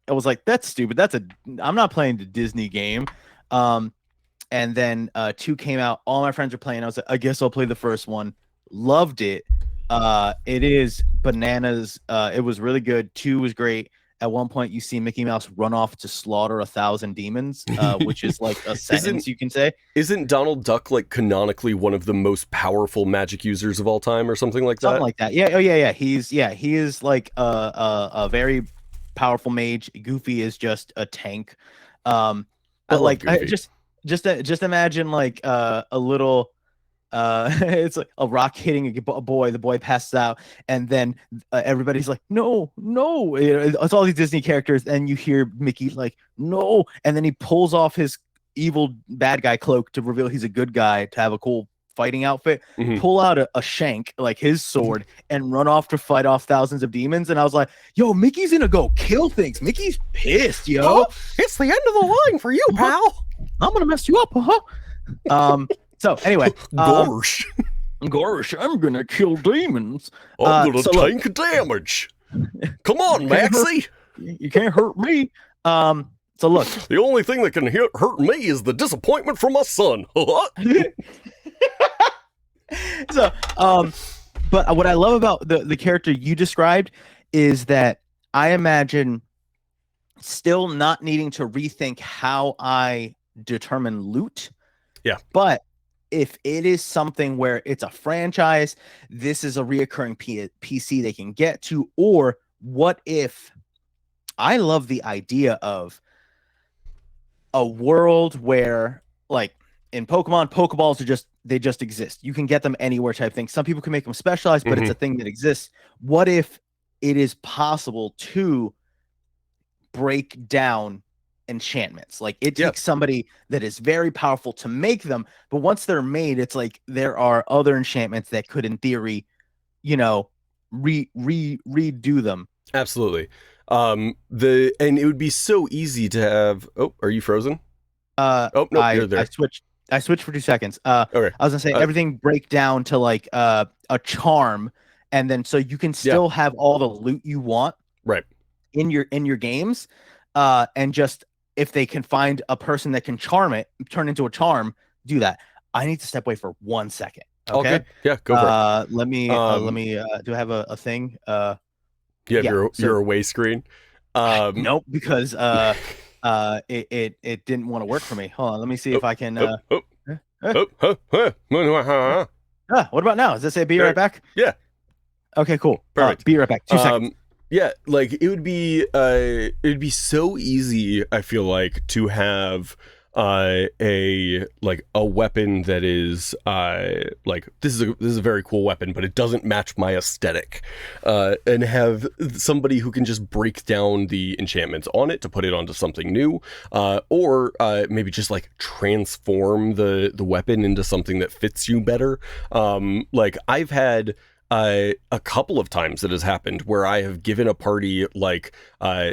I was like, that's stupid. I'm not playing the Disney game. And then 2 came out. All my friends are playing. I was like, I guess I'll play the first one. Loved it. It is bananas. It was really good. 2 was great. At one point, you see Mickey Mouse run off to slaughter 1,000 demons, which is like a sentence you can say. Isn't Donald Duck like canonically one of the most powerful magic users of all time, or something like that? Something like that. Yeah. Oh yeah. He is like a very powerful mage. Goofy is just a tank. Just imagine like a little. It's like a rock hitting a boy. The boy passes out, and then everybody's like, no. It's all these Disney characters, and you hear Mickey like, no, and then he pulls off his evil bad guy cloak to reveal he's a good guy, to have a cool fighting outfit, pull out a shank, like his sword, and run off to fight off thousands of demons. And I was like, yo, Mickey's gonna go kill things. Mickey's pissed, yo. Oh, it's the end of the line for you, pal. I'm gonna mess you up, So anyway, gosh, I'm gonna kill demons. I'm gonna tank damage. Come on, Maxie. You can't hurt me. So look, the only thing that can hurt me is the disappointment from my son. So, but what I love about the character you described is that I imagine still not needing to rethink how I determine loot. Yeah, but if it is something where it's a franchise, this is a reoccurring PC they can get to. Or what if I love the idea of a world where, like in Pokemon, Pokeballs they just exist. You can get them anywhere type thing. Some people can make them specialized, but it's a thing that exists. What if it is possible to break down enchantments? Like it takes somebody that is very powerful to make them, but once they're made, it's like there are other enchantments that could, in theory, redo them. Absolutely. And it would be so easy to have. Oh, are you frozen? No, you're there. I switched for 2 seconds. Okay. I was gonna say everything break down to like a charm, and then so you can still have all the loot you want, right, in your games, and just if they can find a person that can charm it, turn into a charm, do that. I need to step away for 1 second. Okay. Yeah, go for it. Let me do I have a thing? You have your away screen. Nope, because it didn't want to work for me. Hold on, let me see if I can what about now? Does it say be right back? Yeah. Okay, cool. Perfect. Be right back. 2 seconds. Yeah, like it'd be so easy, I feel like, to have a weapon that is like this is a very cool weapon, but it doesn't match my aesthetic, and have somebody who can just break down the enchantments on it to put it onto something new, or maybe just like transform the weapon into something that fits you better. Like I've had a couple of times that has happened where I have given a party like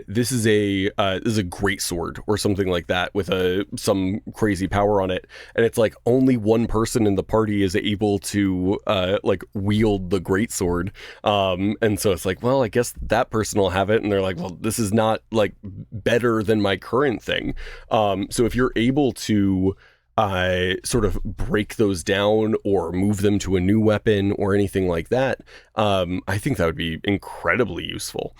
this is a great sword or something like that with some crazy power on it, and it's like only one person in the party is able to like wield the great sword, and so it's like, well, I guess that person will have it, and they're like, well, this is not like better than my current thing. So if you're able to sort of break those down or move them to a new weapon or anything like that, I think that would be incredibly useful.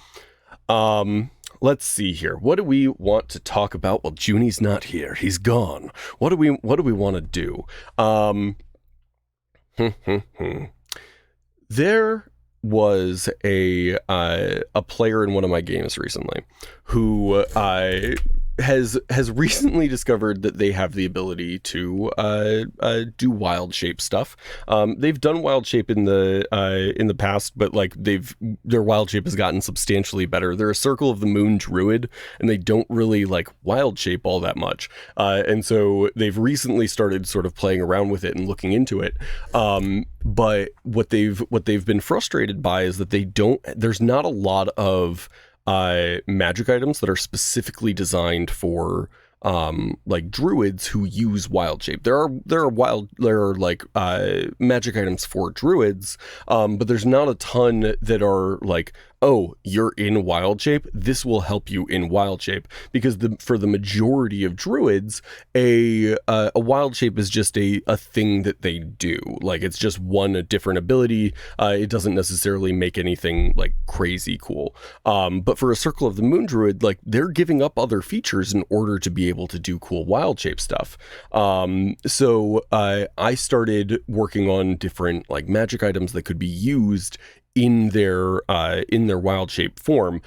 Let's see here. What do we want to talk about? Well, Junie's not here. He's gone. What do we want to do? There was a player in one of my games recently who has recently discovered that they have the ability to do wild shape stuff. They've done wild shape in the past, but like their wild shape has gotten substantially better. They're a Circle of the Moon druid, and they don't really like wild shape all that much. And so they've recently started sort of playing around with it and looking into it. But what they've been frustrated by is that there's not a lot of magic items that are specifically designed for like druids who use wild shape. There are like magic items for druids, but there's not a ton that are like, oh, you're in wild shape, this will help you in wild shape, because for the majority of druids, a wild shape is just a thing that they do. Like it's just a different ability. It doesn't necessarily make anything like crazy cool. But for a Circle of the Moon druid, like they're giving up other features in order to be able to do cool wild shape stuff. So I started working on different like magic items that could be used in their wild shape form.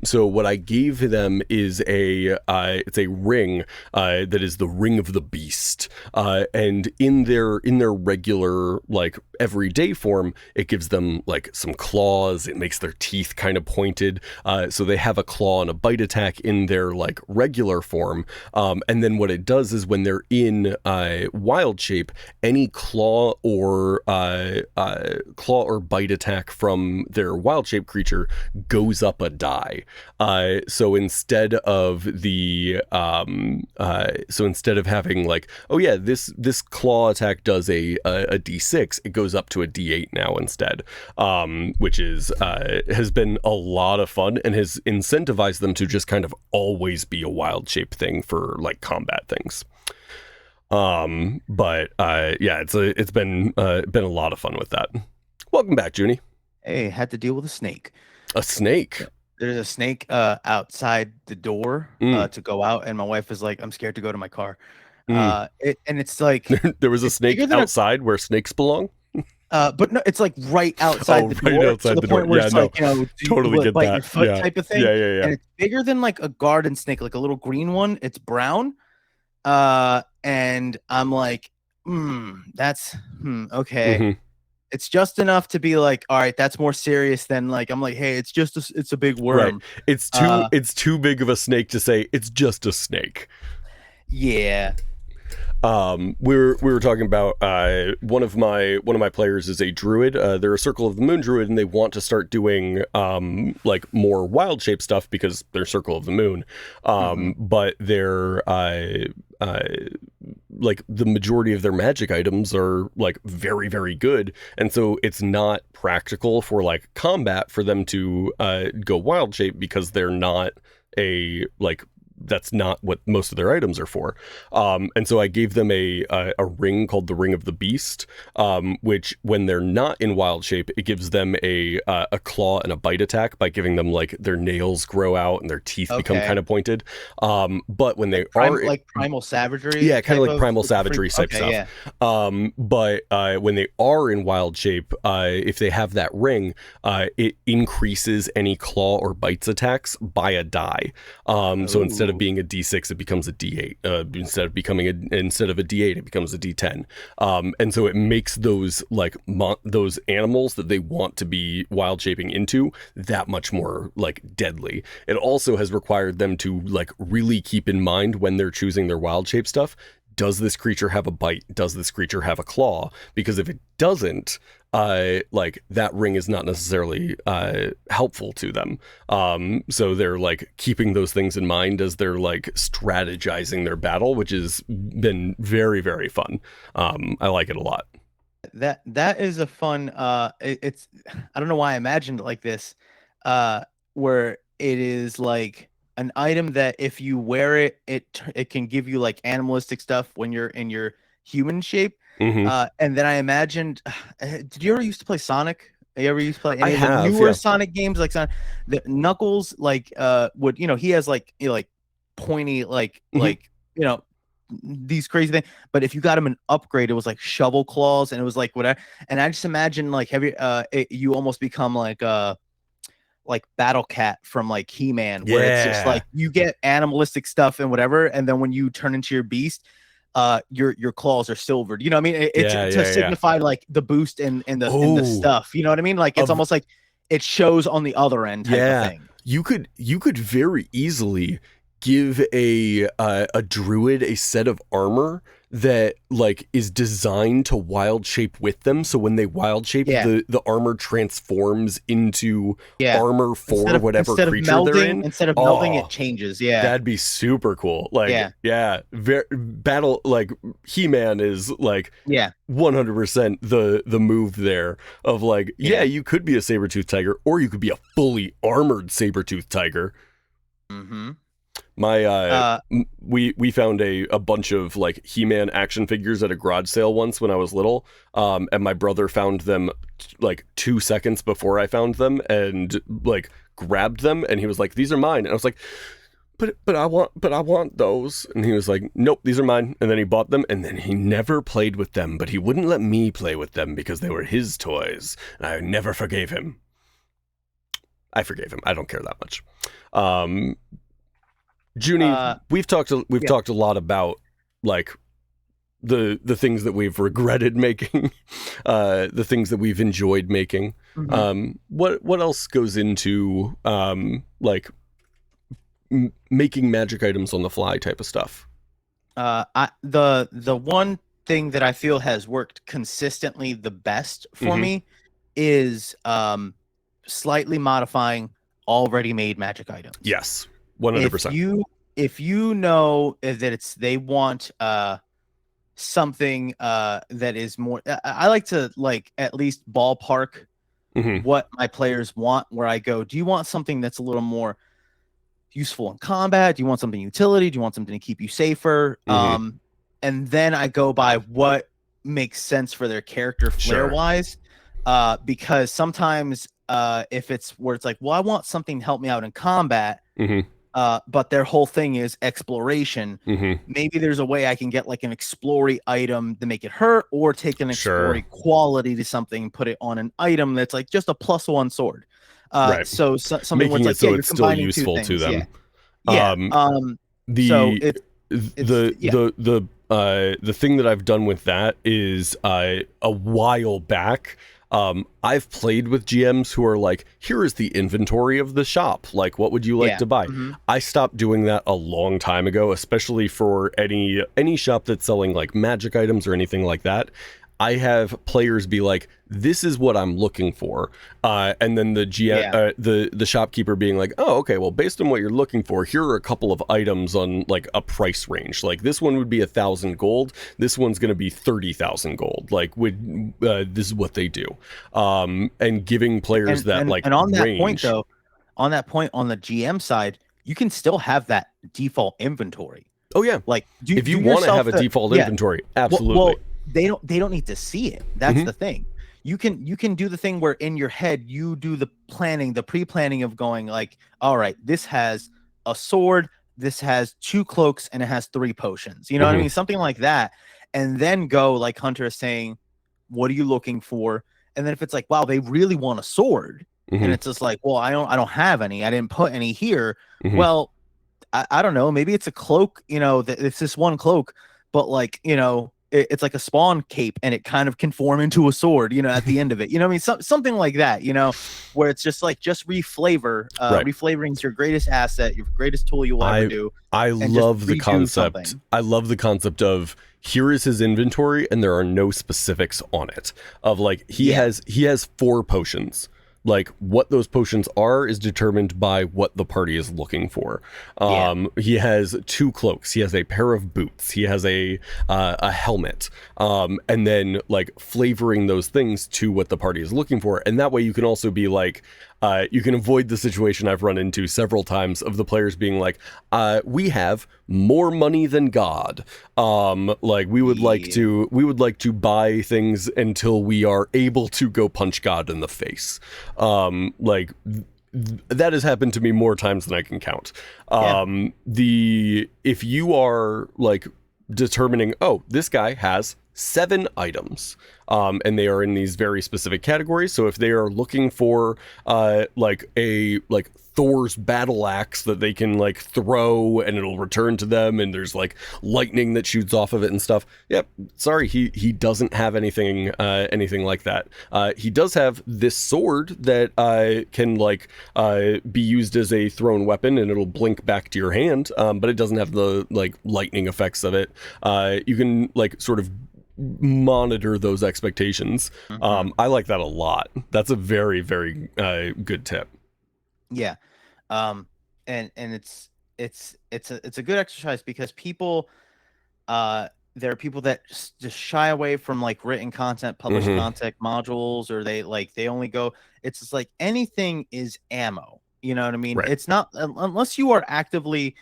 So what I gave them is it's a ring that is the Ring of the Beast, and in their regular like everyday form, it gives them like some claws. It makes their teeth kind of pointed, so they have a claw and a bite attack in their like regular form. And then what it does is when they're in wild shape, any claw or bite attack from their wild shape creature goes up a die. So instead of having like, oh yeah, this claw attack does a d6, it goes up to a d8 now instead, which has been a lot of fun and has incentivized them to just kind of always be a wild shape thing for like combat things. But it's been a lot of fun with that. Welcome back, Junie. Hey, had to deal with a snake. A snake? There's a snake outside the door to go out, and my wife is like, I'm scared to go to my car. And it's like there was a snake outside where snakes belong? But no, it's like right outside the door. Right outside to the point where it's like, totally get bite that. your foot type of thing. Yeah. And it's bigger than like a garden snake, like a little green one. It's brown. And I'm like, that's okay. Mm-hmm. It's just enough to be like, all right, that's more serious than like, I'm like, hey, it's a big worm. Right. It's too big of a snake to say it's just a snake. Yeah. We were talking about one of my players is a druid. They're a Circle of the Moon druid, and they want to start doing like more wild shape stuff because they're Circle of the Moon. But they're like the majority of their magic items are like very, very good, and so it's not practical for like combat for them to go wild shape because they're not a like that's not what most of their items are for. And so I gave them a ring called the Ring of the Beast, which when they're not in wild shape, it gives them a claw and a bite attack by giving them like their nails grow out and their teeth become kind of pointed. But when they are like primal savagery, yeah, kind of like primal savagery type stuff. Yeah. But when they are in wild shape, if they have that ring, it increases any claw or bites attacks by a die. So instead of being a D6, it becomes a D8. Instead of a D8, it becomes a D10. And so it makes those like those animals that they want to be wild shaping into that much more like deadly. It also has required them to like really keep in mind when they're choosing their wild shape stuff. Does this creature have a bite? Does this creature have a claw? Because if it doesn't, like that ring is not necessarily helpful to them. So they're like keeping those things in mind as they're like strategizing their battle, which has been very, very fun. I like it a lot. That is a fun. It's I don't know why I imagined it like this, where it is like an item that if you wear it, it can give you like animalistic stuff when you're in your human shape. And then I imagined, did you ever used to play Sonic? You ever used to play any of the newer Sonic games like Sonic? The Knuckles like would he has like pointy like these crazy things, but if you got him an upgrade, it was like shovel claws and it was like whatever. And I just imagine like you almost become like Battle Cat from like He-Man, where it's just like you get animalistic stuff and whatever, and then when you turn into your beast, your claws are silvered. You know what I mean? It's to signify like the boost and the stuff. You know what I mean? Like it's almost like it shows on the other end type of thing. You could very easily give a druid a set of armor that like is designed to wild shape with them, so when they wild shape, the armor transforms into armor for whatever creature they're in. Instead of melding, it changes. That'd be super cool. Like battle like He-Man is like 100% the move there of like you could be a saber-toothed tiger or you could be a fully armored saber-toothed tiger. My we found a bunch of like He-Man action figures at a garage sale once when I was little, and my brother found them like 2 seconds before I found them and like grabbed them, and he was like, "These are mine," and I was like, but I want those," and he was like, "Nope, these are mine," and then he bought them, and then he never played with them, but he wouldn't let me play with them because they were his toys, and I never forgave him. I forgave him. I don't care that much. Junie, we've talked a lot about like the things that we've regretted making, the things that we've enjoyed making. What else goes into like making magic items on the fly type of stuff? The one thing that I feel has worked consistently the best for me is slightly modifying already made magic items. Yes. 100%. If you know that they want something that is more, I like to like at least ballpark what my players want. Where I go, do you want something that's a little more useful in combat? Do you want something utility? Do you want something to keep you safer? And then I go by what makes sense for their character flair wise, because sometimes if it's where it's like, well, I want something to help me out in combat. But their whole thing is exploration. Maybe there's a way I can get like an explory item to make it hurt, or take an explory quality to something and put it on an item that's like just a +1 sword. So something making where it's it like, so it's still useful to them. The thing that I've done with that is a while back. I've played with GMs who are like, here is the inventory of the shop. Like, what would you like to buy? I stopped doing that a long time ago, especially for any shop that's selling like magic items or anything like that. I have players be like, this is what I'm looking for. And then the GM, the shopkeeper being like, oh, okay, well, based on what you're looking for, here are a couple of items on like a price range. Like this one would be 1,000 gold. This one's going to be 30,000 gold. Like this is what they do. And giving players and on that point though, on that point on the GM side, you can still have that default inventory. Oh yeah. Like, If you want to have a default inventory, absolutely. Well, they don't need to see it. That's the thing. You can do the thing where in your head you do the planning, the pre-planning of going like, all right, this has a sword, this has 2 cloaks, and it has 3 potions. You know what I mean? Something like that. And then go like Hunter is saying, what are you looking for? And then if it's like, wow, they really want a sword, and it's just like, well, I don't have any. I didn't put any here. Well, I don't know. Maybe it's a cloak, you know, it's this one cloak, but like, you know, it's like a spawn cape and it kind of can form into a sword, you know, at the end of it, you know what I mean? Something like that, you know, where it's just like, just reflavor. Right. Reflavoring is your greatest asset, your greatest tool you'll ever do. I love the concept. Something. I love the concept of here is his inventory and there are no specifics on it. Of like, he has 4 potions. Like what those potions are is determined by what the party is looking for. He has 2 cloaks. He has a pair of boots. He has a helmet. And then like flavoring those things to what the party is looking for. And that way you can also be like, you can avoid the situation I've run into several times of the players being like, we have more money than God. Like we would like to buy things until we are able to go punch God in the face. Like that has happened to me more times than I can count. If you are like determining, oh, this guy has 7 items, and they are in these very specific categories. So if they are looking for like Thor's battle axe that they can like throw and it'll return to them, and there's like lightning that shoots off of it and stuff. Yep, sorry, he doesn't have anything like that. He does have this sword that can like be used as a thrown weapon and it'll blink back to your hand, but it doesn't have the like lightning effects of it. You can like sort of monitor those expectations. I like that a lot. That's a very, very good tip. Yeah. And it's a good exercise because people, there are people that just shy away from like written content, published content modules, or they only go, it's just like anything is ammo. You know what I mean? Right. It's not, unless you are actively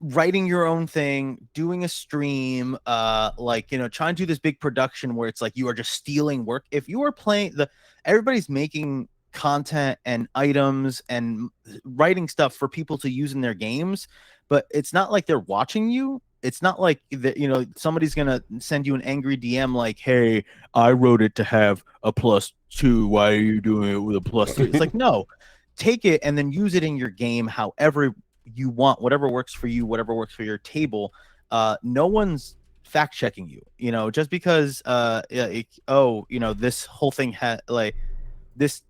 writing your own thing, doing a stream, like, you know, trying to do this big production where it's like you are just stealing work. If you are playing everybody's making content and items and writing stuff for people to use in their games, but it's not like they're watching you. It's not like that, you know, somebody's gonna send you an angry DM like, hey, I wrote it to have a +2, why are you doing it with a +3? It's like, no, take it and then use it in your game however you want, whatever works for you, whatever works for your table. No one's fact checking you, you know, just because you know, this whole thing had like this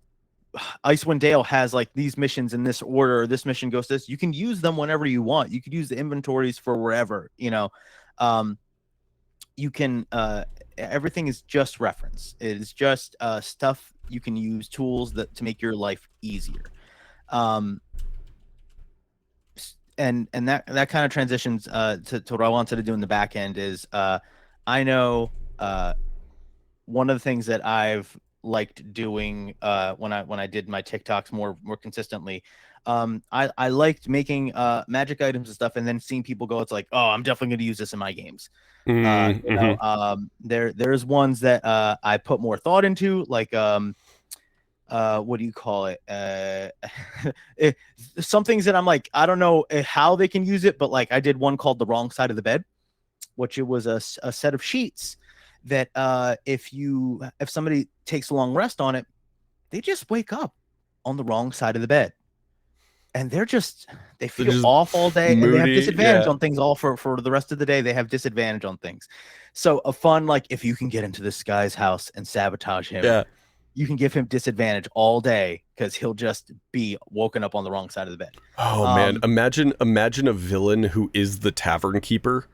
Icewind Dale has like these missions in this order, or this mission goes to this. You can use them whenever you want. You could use the inventories for wherever, you know. You can everything is just reference. It is just stuff you can use, tools that to make your life easier. And that kind of transitions to what I wanted to do in the back end is I know one of the things that I've liked doing when I did my TikToks more consistently. I liked making magic items and stuff, and then seeing people go, it's like, oh, I'm definitely going to use this in my games. You know, there's ones that I put more thought into, like what do you call it? Some things that I'm like, I don't know how they can use it, but like I did one called The Wrong Side of the Bed, which it was a set of sheets that if somebody takes a long rest on it, they just wake up on the wrong side of the bed, and they feel off all day, moody, and they have disadvantage on things all for the rest of the day. They have disadvantage on things. So a fun, like, if you can get into this guy's house and sabotage him, you can give him disadvantage all day because he'll just be woken up on the wrong side of the bed. Oh man, imagine a villain who is the tavern keeper.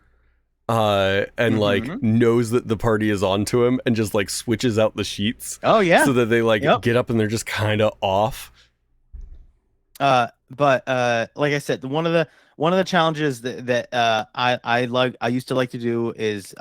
And like knows that the party is onto him and just like switches out the sheets. Oh yeah. So that they like get up and they're just kind of off. But like I said, one of the challenges that I used to like to do is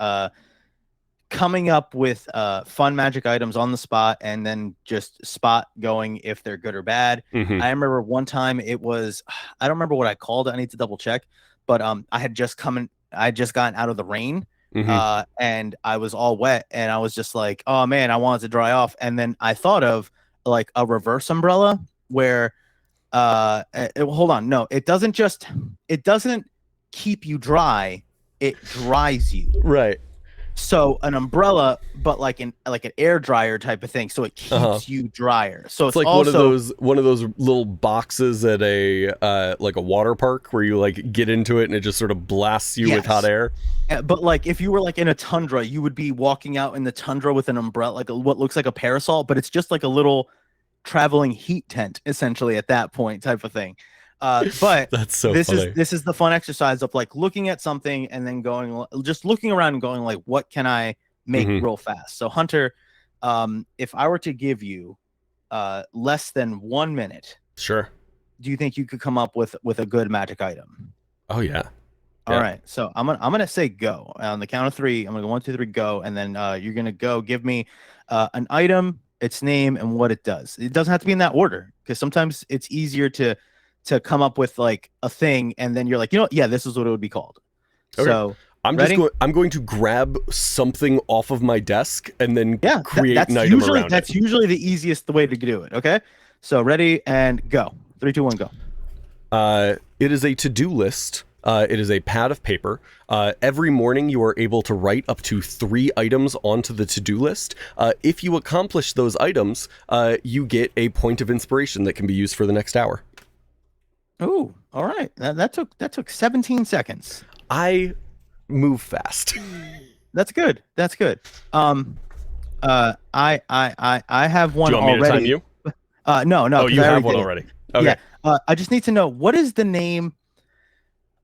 coming up with fun magic items on the spot and then just spot going if they're good or bad. Mhm. I remember one time it was, I don't remember what I called it. I need to double check, but I had just gotten out of the rain. And I was all wet and I was just like, oh man, I wanted to dry off. And then I thought of like a reverse umbrella where hold on, no, it doesn't keep you dry, it dries you. Right. So an umbrella, but like an air dryer type of thing, so it keeps you drier. So it's like also, one of those little boxes at a like a water park where you like get into it and it just sort of blasts you with hot air. But like if you were like in a tundra, you would be walking out in the tundra with an umbrella, like what looks like a parasol, but it's just like a little traveling heat tent essentially at that point type of thing. But that's so this funny. is the fun exercise of like looking at something and then just looking around and going like, what can I make real fast? So Hunter, if I were to give you less than 1 minute, sure, do you think you could come up with a good magic item? Oh yeah. All right, so I'm gonna say go on the count of 3. I'm gonna go 1, 2, 3, go, and then you're gonna go give me an item, its name, and what it does. It doesn't have to be in that order because sometimes it's easier to come up with like a thing and then you're like, you know what? Yeah, this is what it would be called. Okay. So I'm going to grab something off of my desk and then create an item around it. That's usually the easiest way to do it. Okay, so ready and go. 3, 2, 1, go. It is a to-do list. It is a pad of paper. Every morning you are able to write up to 3 items onto the to-do list. If you accomplish those items, you get a point of inspiration that can be used for the next hour. Oh, all right. That took 17 seconds. I move fast. That's good. That's good. I have one already. Do you want me to time you? No. Oh, you have one already. Okay. Yeah. I just need to know, what is the name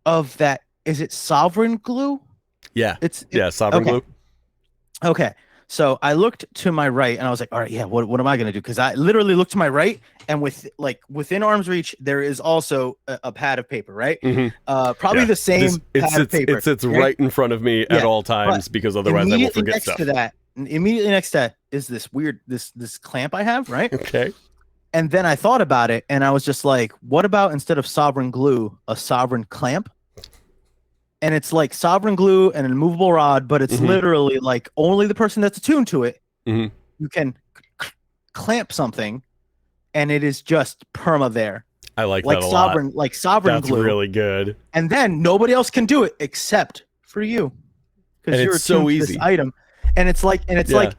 of that? Is it Sovereign Glue? Yeah. Sovereign Glue. Okay. So I looked to my right and I was like, all right, yeah, what am I going to do? Because I literally looked to my right and within arm's reach, there is also a pad of paper, right? Probably the same pad of paper. It sits right in front of me at all times because otherwise I will forget stuff. Immediately next to that is this weird, this clamp I have, right? Okay. And then I thought about it and I was just like, what about instead of Sovereign Glue, a Sovereign Clamp? And it's like Sovereign Glue and an immovable rod, but it's literally like only the person that's attuned to it, you can clamp something, and it is just perma there. I like that a lot. Like Sovereign Glue. That's really good. And then nobody else can do it except for you, because you're so attuned to this item. And it's like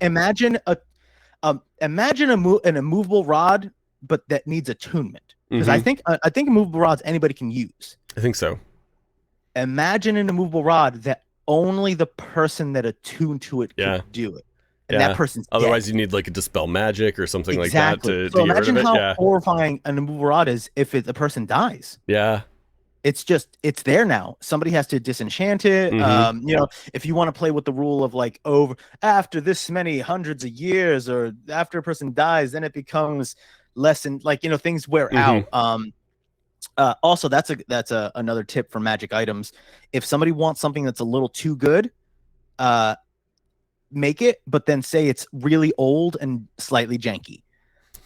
imagine an immovable rod, but that needs attunement. Because I think immovable rods anybody can use. I think so. Imagine an immovable rod that only the person that attuned to it could do it. And that person's otherwise dead. You need like a dispel magic or something like that to so get imagine rid of it. how horrifying an immovable rod is if the person dies. Yeah. It's there now. Somebody has to disenchant it. If you want to play with the rule of like after this many hundreds of years or after a person dies, then it becomes less and things wear out. Also, that's another tip for magic items. If somebody wants something that's a little too good, make it, but then say it's really old and slightly janky.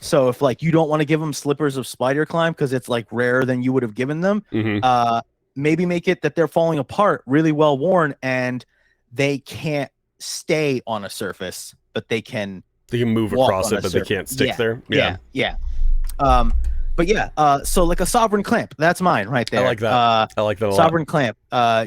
So if like you don't want to give them slippers of spider climb because it's like rarer than you would have given them, maybe make it that they're falling apart, really well worn, and they can't stay on a surface, but they can move across it, but they can't stick there. Yeah. But yeah, so like a Sovereign Clamp, that's mine right there. I like that. I like that a lot. Sovereign Clamp.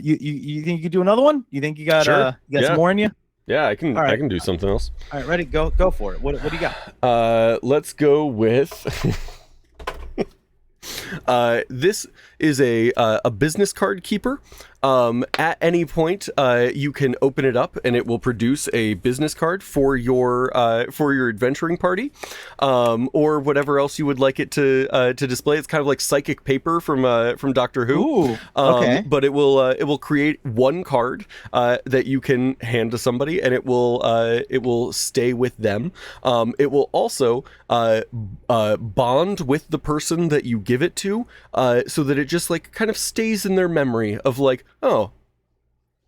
You think you could do another one? You think you got some more in you? Yeah, I can. I can do something else. All right, ready? Go for it. What do you got? Let's go with. This is a business card keeper. At any point, you can open it up and it will produce a business card for your adventuring party, or whatever else you would like it to display. It's kind of like psychic paper from Doctor Who. Ooh, okay. But it will create one card that you can hand to somebody, and it will stay with them. It will also bond with the person that you give it to, so that it just like kind of stays in their memory of like, oh,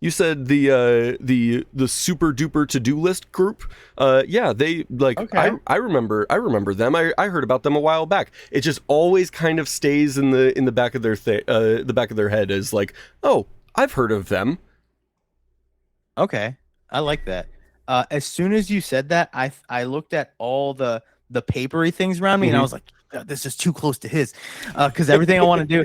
You said the super duper to do list group. Yeah, they like Okay. I remember them. I heard about them a while back. It just always kind of stays in the back of the back of their head as like, oh, I've heard of them. Okay, I like that. As soon as you said that, I looked at all the papery things around me, and I was like, "God, this is too close to his," because everything I want to do.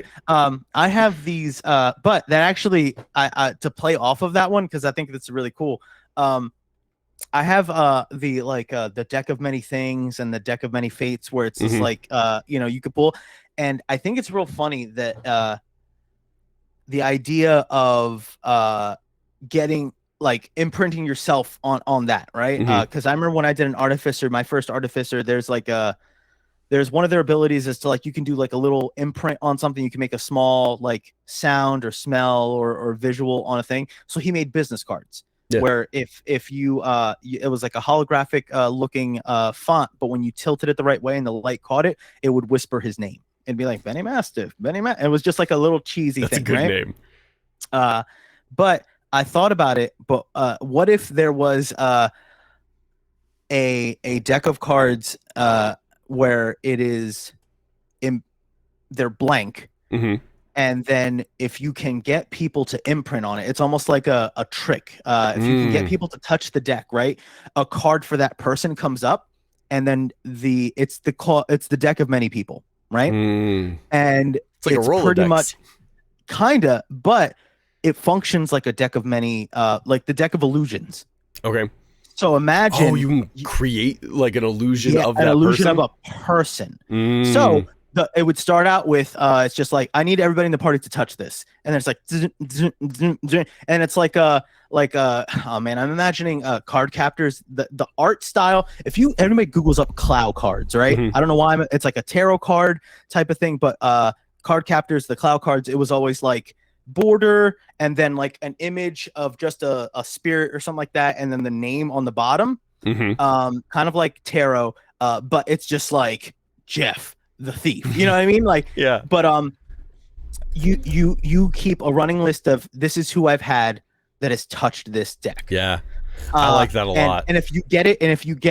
I have these, but that actually, I to play off of that one because I think that's really cool. I have the deck of many things and the deck of many fates, where it's just like you could pull, and I think it's real funny that the idea of getting like imprinting yourself on that, right? Because I remember when I did an artificer, my first artificer, there's one of their abilities is to like you can do like a little imprint on something. You can make a small like sound or smell or visual on a thing. So he made business cards. Yeah. Where if you it was like a holographic looking font, but when you tilted it the right way and the light caught it, it would whisper his name and be like Benny Mastiff, It was just like a little cheesy That's thing. That's a good right? name. But I thought about it, but what if there was a deck of cards where it is they're blank, and then if you can get people to imprint on it, it's almost like a trick. If you can get people to touch the deck, right, a card for that person comes up, and then it's the deck of many people, right, and it's like a Rolodex. Pretty much, kinda, but it functions like a deck of many, like the deck of illusions. Okay. So imagine. Oh, you can create like an illusion of that an illusion person? of a person. So it would start out with it's just like I need everybody in the party to touch this, and then it's like and it's like oh man, I'm imagining card captors, the art style. If everybody Googles up Clow cards, right? I don't know why it's like a tarot card type of thing, but card captors, the Clow cards, it was always like border and then like an image of just a spirit or something like that, and then the name on the bottom, kind of like tarot, but it's just like Jeff the thief, you know what I mean? Like, yeah. But you keep a running list of this is who I've had that has touched this deck. Yeah, I like that a lot. And if you get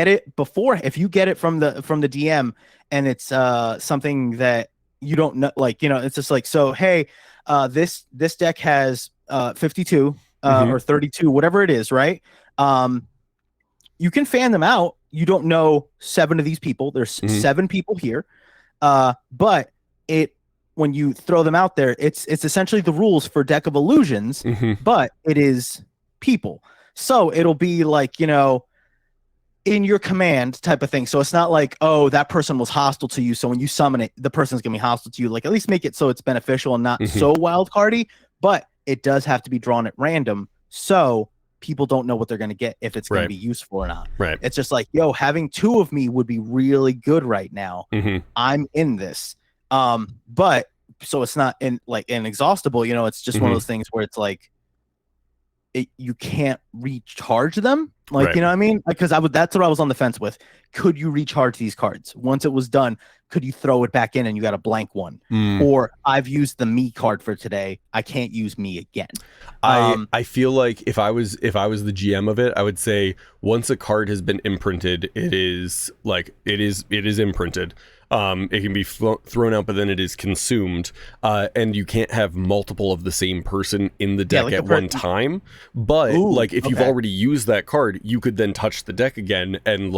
it before, if you get it from the DM, and it's something that you don't know, like, it's just like, so hey, this deck has 52 or 32, whatever it is, right? You can fan them out. You don't know 7 of these people. There's 7 people here, but when you throw them out there, it's essentially the rules for deck of illusions, but it is people. So it'll be like, in your command type of thing. So it's not like, oh, that person was hostile to you, so when you summon it, the person's gonna be hostile to you. Like, at least make it so it's beneficial and not so wild cardy, but it does have to be drawn at random, so people don't know what they're gonna get, if it's gonna be useful or not. Right. It's just like, yo, having 2 of me would be really good right now. I'm in this. But so it's not inexhaustible, it's just one of those things where it's like you can't recharge them, like, you know what I mean? Because that's what I was on the fence with. Could you recharge these cards once it was done? Could you throw it back in and you got a blank one? Or I've used the me card for today, I can't use me again. I feel like if I was the GM of it, I would say once a card has been imprinted, it is imprinted. It can be thrown out, but then it is consumed, and you can't have multiple of the same person in the deck at one time. But if you've already used that card, you could then touch the deck again and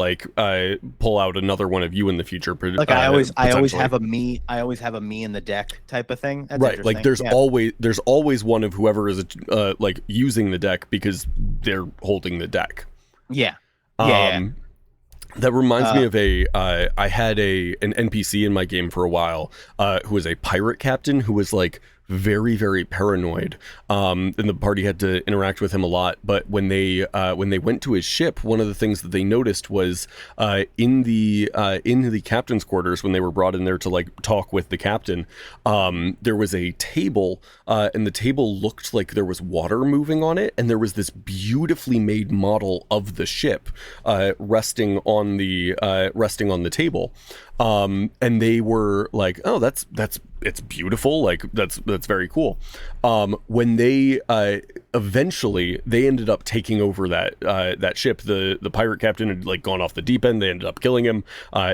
pull out another one of you in the future. Like I always have a me. I always have a me in the deck type of thing. That's right. Like there's always one of whoever is using the deck because they're holding the deck. Yeah. That reminds me of I had an NPC in my game for a while who was a pirate captain who was like very, very paranoid. And the party had to interact with him a lot. But when they went to his ship, one of the things that they noticed was in the captain's quarters, when they were brought in there to talk with the captain, there was a table, and the table looked like there was water moving on it, and there was this beautifully made model of the ship resting on the table. And they were like, oh, that's it's beautiful. Like that's very cool. When they eventually they ended up taking over that ship, the pirate captain had like gone off the deep end. They ended up killing him.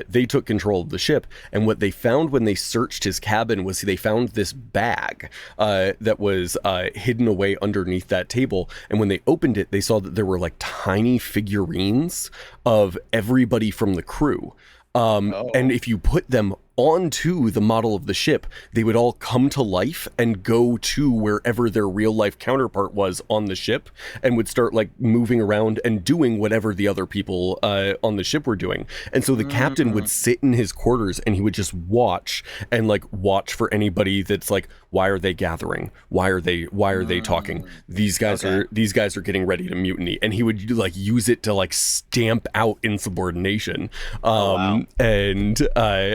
They took control of the ship, and what they found when they searched his cabin was they found this bag that was hidden away underneath that table. And when they opened it, they saw that there were like tiny figurines of everybody from the crew. And if you put them onto the model of the ship, they would all come to life and go to wherever their real life counterpart was on the ship, and would start like moving around and doing whatever the other people on the ship were doing. And so the captain would sit in his quarters and he would just watch for anybody that's like, why are they gathering? Why are they talking? These guys are getting ready to mutiny. And he would like use it to like stamp out insubordination. And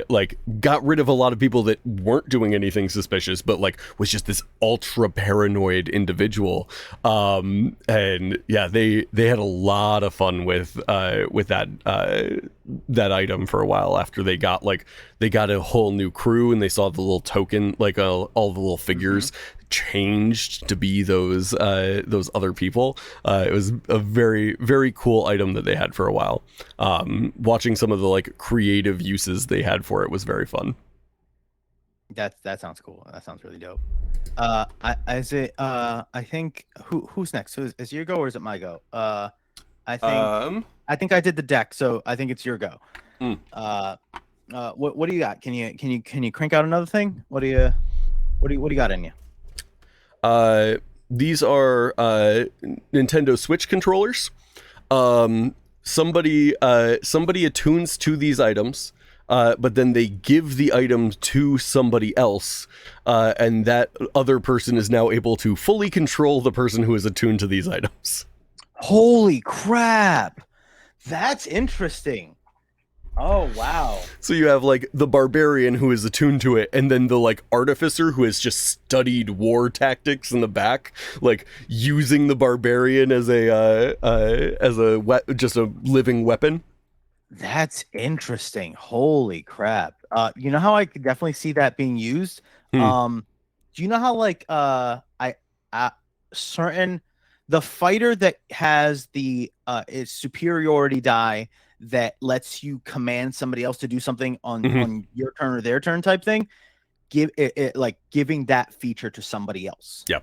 like got rid of a lot of people that weren't doing anything suspicious, but like was just this ultra paranoid individual. And yeah, they had a lot of fun with that item for a while after they got a whole new crew, and they saw the little token, like all the little figures changed to be those other people. It was a very, very cool item that they had for a while. Watching some of the like creative uses they had for it was very fun. That sounds cool. That sounds really dope. I think who's next? So is your go or is it my go? I think I did the deck, so I think it's your go. What do you got? Can you crank out another thing? What do you got in you? These are Nintendo Switch controllers. Somebody attunes to these items, but then they give the item to somebody else, and that other person is now able to fully control the person who is attuned to these items. Holy crap! That's interesting. Oh, wow. So you have like the barbarian who is attuned to it, and then the like artificer who has just studied war tactics in the back, like using the barbarian as just a living weapon. That's interesting. Holy crap. You know how I could definitely see that being used? Do you know how like the fighter that has the is superiority die that lets you command somebody else to do something on your turn or their turn type thing, give it like giving that feature to somebody else. Yeah.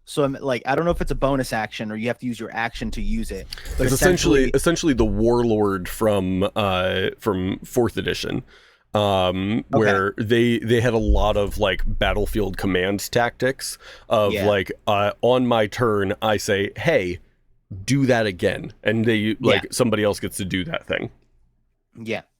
So I'm like, I don't know if it's a bonus action or you have to use your action to use it. But it's essentially the warlord from 4th edition. Where they had a lot of like battlefield command tactics of like on my turn I say, hey, do that again, and they like somebody else gets to do that thing.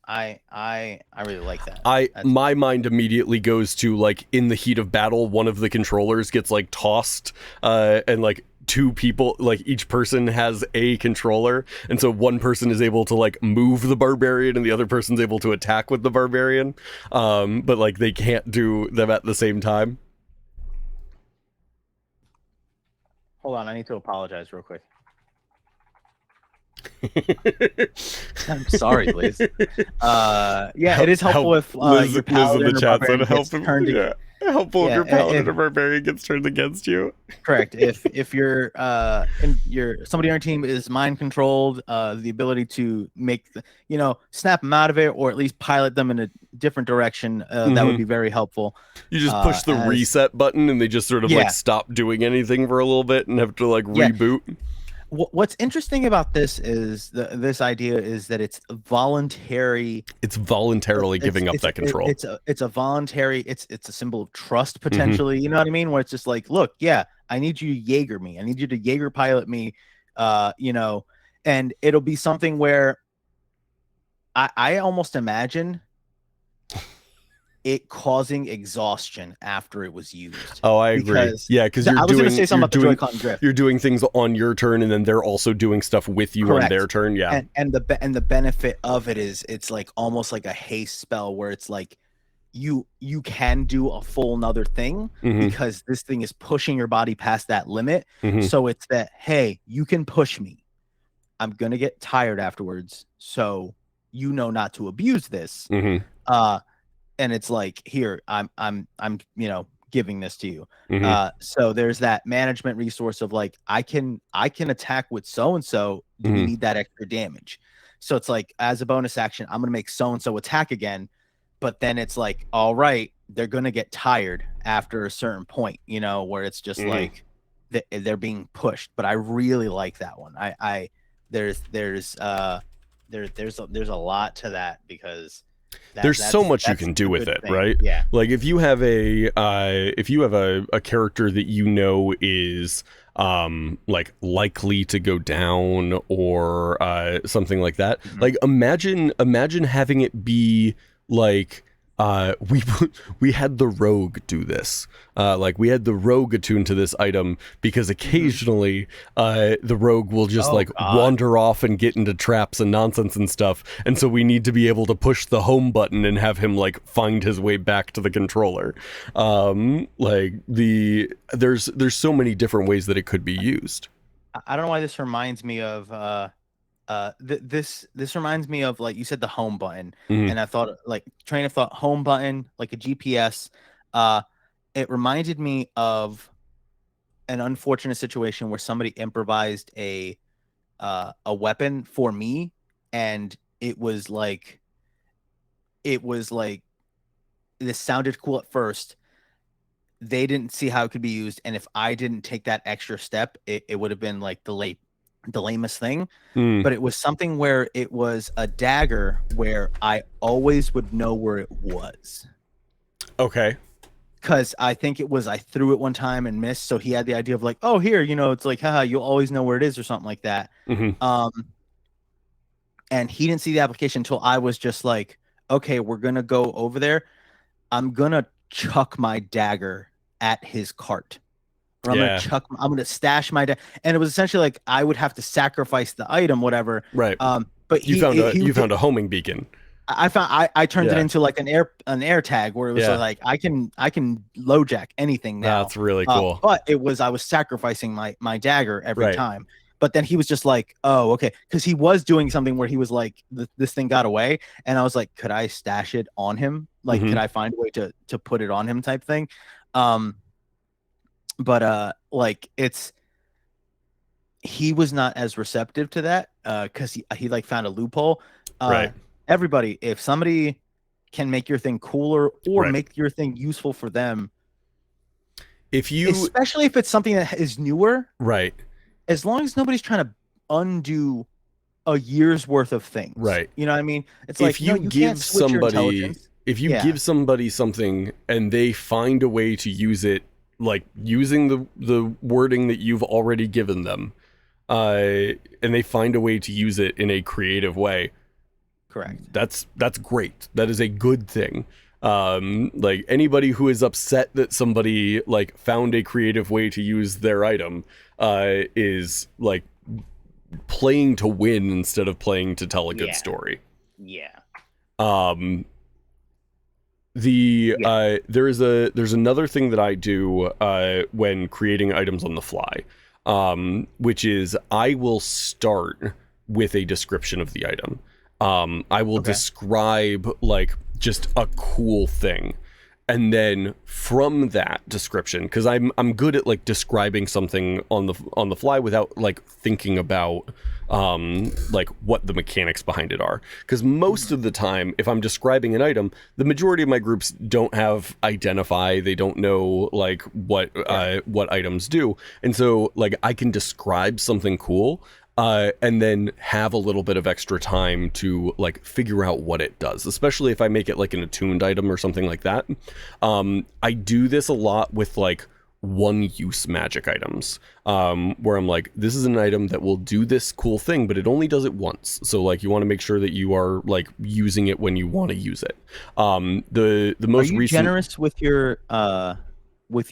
I really like that. My mind immediately goes to like in the heat of battle, one of the controllers gets like tossed, and like two people, like each person has a controller, and so one person is able to like move the barbarian and the other person's able to attack with the barbarian, but like they can't do them at the same time. Hold on, I need to apologize real quick. I'm sorry, Liz. It is helpful if Liz, your paladin in the chat said helpful if your paladin or barbarian gets turned against you. Correct. If you're somebody on your team is mind controlled, the ability to make snap them out of it or at least pilot them in a different direction, that would be very helpful. You just push the reset button and they just sort of like stop doing anything for a little bit and have to like reboot. What's interesting about this is this idea is that it's voluntary. It's voluntarily giving up that control. It's a voluntary. It's a symbol of trust potentially. You know what I mean? Where it's just like, look, I need you to Jaeger me. I need you to Jaeger pilot me. And it'll be something where I almost imagine it causing exhaustion after it was used. Oh, I agree. Because you're doing things on your turn, and then they're also doing stuff with you on their turn. Yeah, and the benefit of it is it's like almost like a haste spell where it's like you can do a full another thing because this thing is pushing your body past that limit. So it's that, hey, you can push me. I'm gonna get tired afterwards, so not to abuse this. it's like, here, I'm giving this to you. Mhm. So there's that management resource of like, I can attack with so and so. Do we Mhm. need that extra damage? So it's like, as a bonus action, I'm gonna make so and so attack again. But then it's like, all right, they're gonna get tired after a certain point, where it's just Mhm. like they're being pushed. But I really like that one. There's a lot to that, because There's so much you that's can do a with good it, thing. right? Yeah. Like if you have a character that you know is like likely to go down, or something like that. Mhm. Like imagine having it be like we had the rogue do this. Like we had the rogue attune to this item, because occasionally the rogue will just Oh, like God. wander off and get into traps and nonsense and stuff, and so we need to be able to push the home button and have him like find his way back to the controller. There's so many different ways that it could be used. I don't know why this reminds me of this reminds me of, like you said, the home button. Mhm. And I thought, like, train of thought, home button, like a GPS. It reminded me of an unfortunate situation where somebody improvised a weapon for me, and it was like this sounded cool at first. They didn't see how it could be used, and if I didn't take that extra step, it would have been like the lamest thing. Mm, But it was something where it was a dagger where I always would know where it was, okay. because I think I threw it one time and missed. So he had the idea of like, oh, here, it's like, haha, you'll always know where it is, or something like that. Hmm. And he didn't see the application until I was just like, okay, we're gonna go over there. I'm gonna chuck my dagger at his cart. Or Yeah. I'm gonna stash my and it was essentially like I would have to sacrifice the item, whatever. Right. But You found a homing beacon. I turned it Yeah. into like an air tag, where it was Yeah. like I can LoJack anything now. That's really cool. But I was sacrificing my dagger every Right. time. But then he was just like, oh, okay, because he was doing something where he was like, this thing got away, and I was like, could I stash it on him? Like, Mhm. could I find a way to put it on him, type thing? But like he was not as receptive to that, because he like found a loophole. Right. Everybody, if somebody can make your thing cooler or Right. make your thing useful for them, If you especially if it's something that is newer, right. as long as nobody's trying to undo a year's worth of things, Right. You know what I mean? It's If like, you no, you give can't switch your somebody intelligence. if you Yeah. give somebody something and they find a way to use it, like using the wording that you've already given them, and they find a way to use it in a creative way, Correct. that's great. That is a good thing. Like anybody who is upset that somebody like found a creative way to use their item is like playing to win instead of playing to tell a good Yeah. story. Yeah. There's another thing that I do when creating items on the fly, which is I will start with a description of the item. I will Okay. describe like just a cool thing, and then from that description, because I'm good at like describing something on the fly without like thinking about like what the mechanics behind it are, because most of the time if I'm describing an item, the majority of my groups don't have identify, they don't know like what items do, and so like I can describe something cool and then have a little bit of extra time to like figure out what it does, especially if I make it like an attuned item or something like that. I do this a lot with like one-use magic items, where I'm like, this is an item that will do this cool thing, but it only does it once. So like you want to make sure that you are like using it when you want to use it. The most Are you recent generous with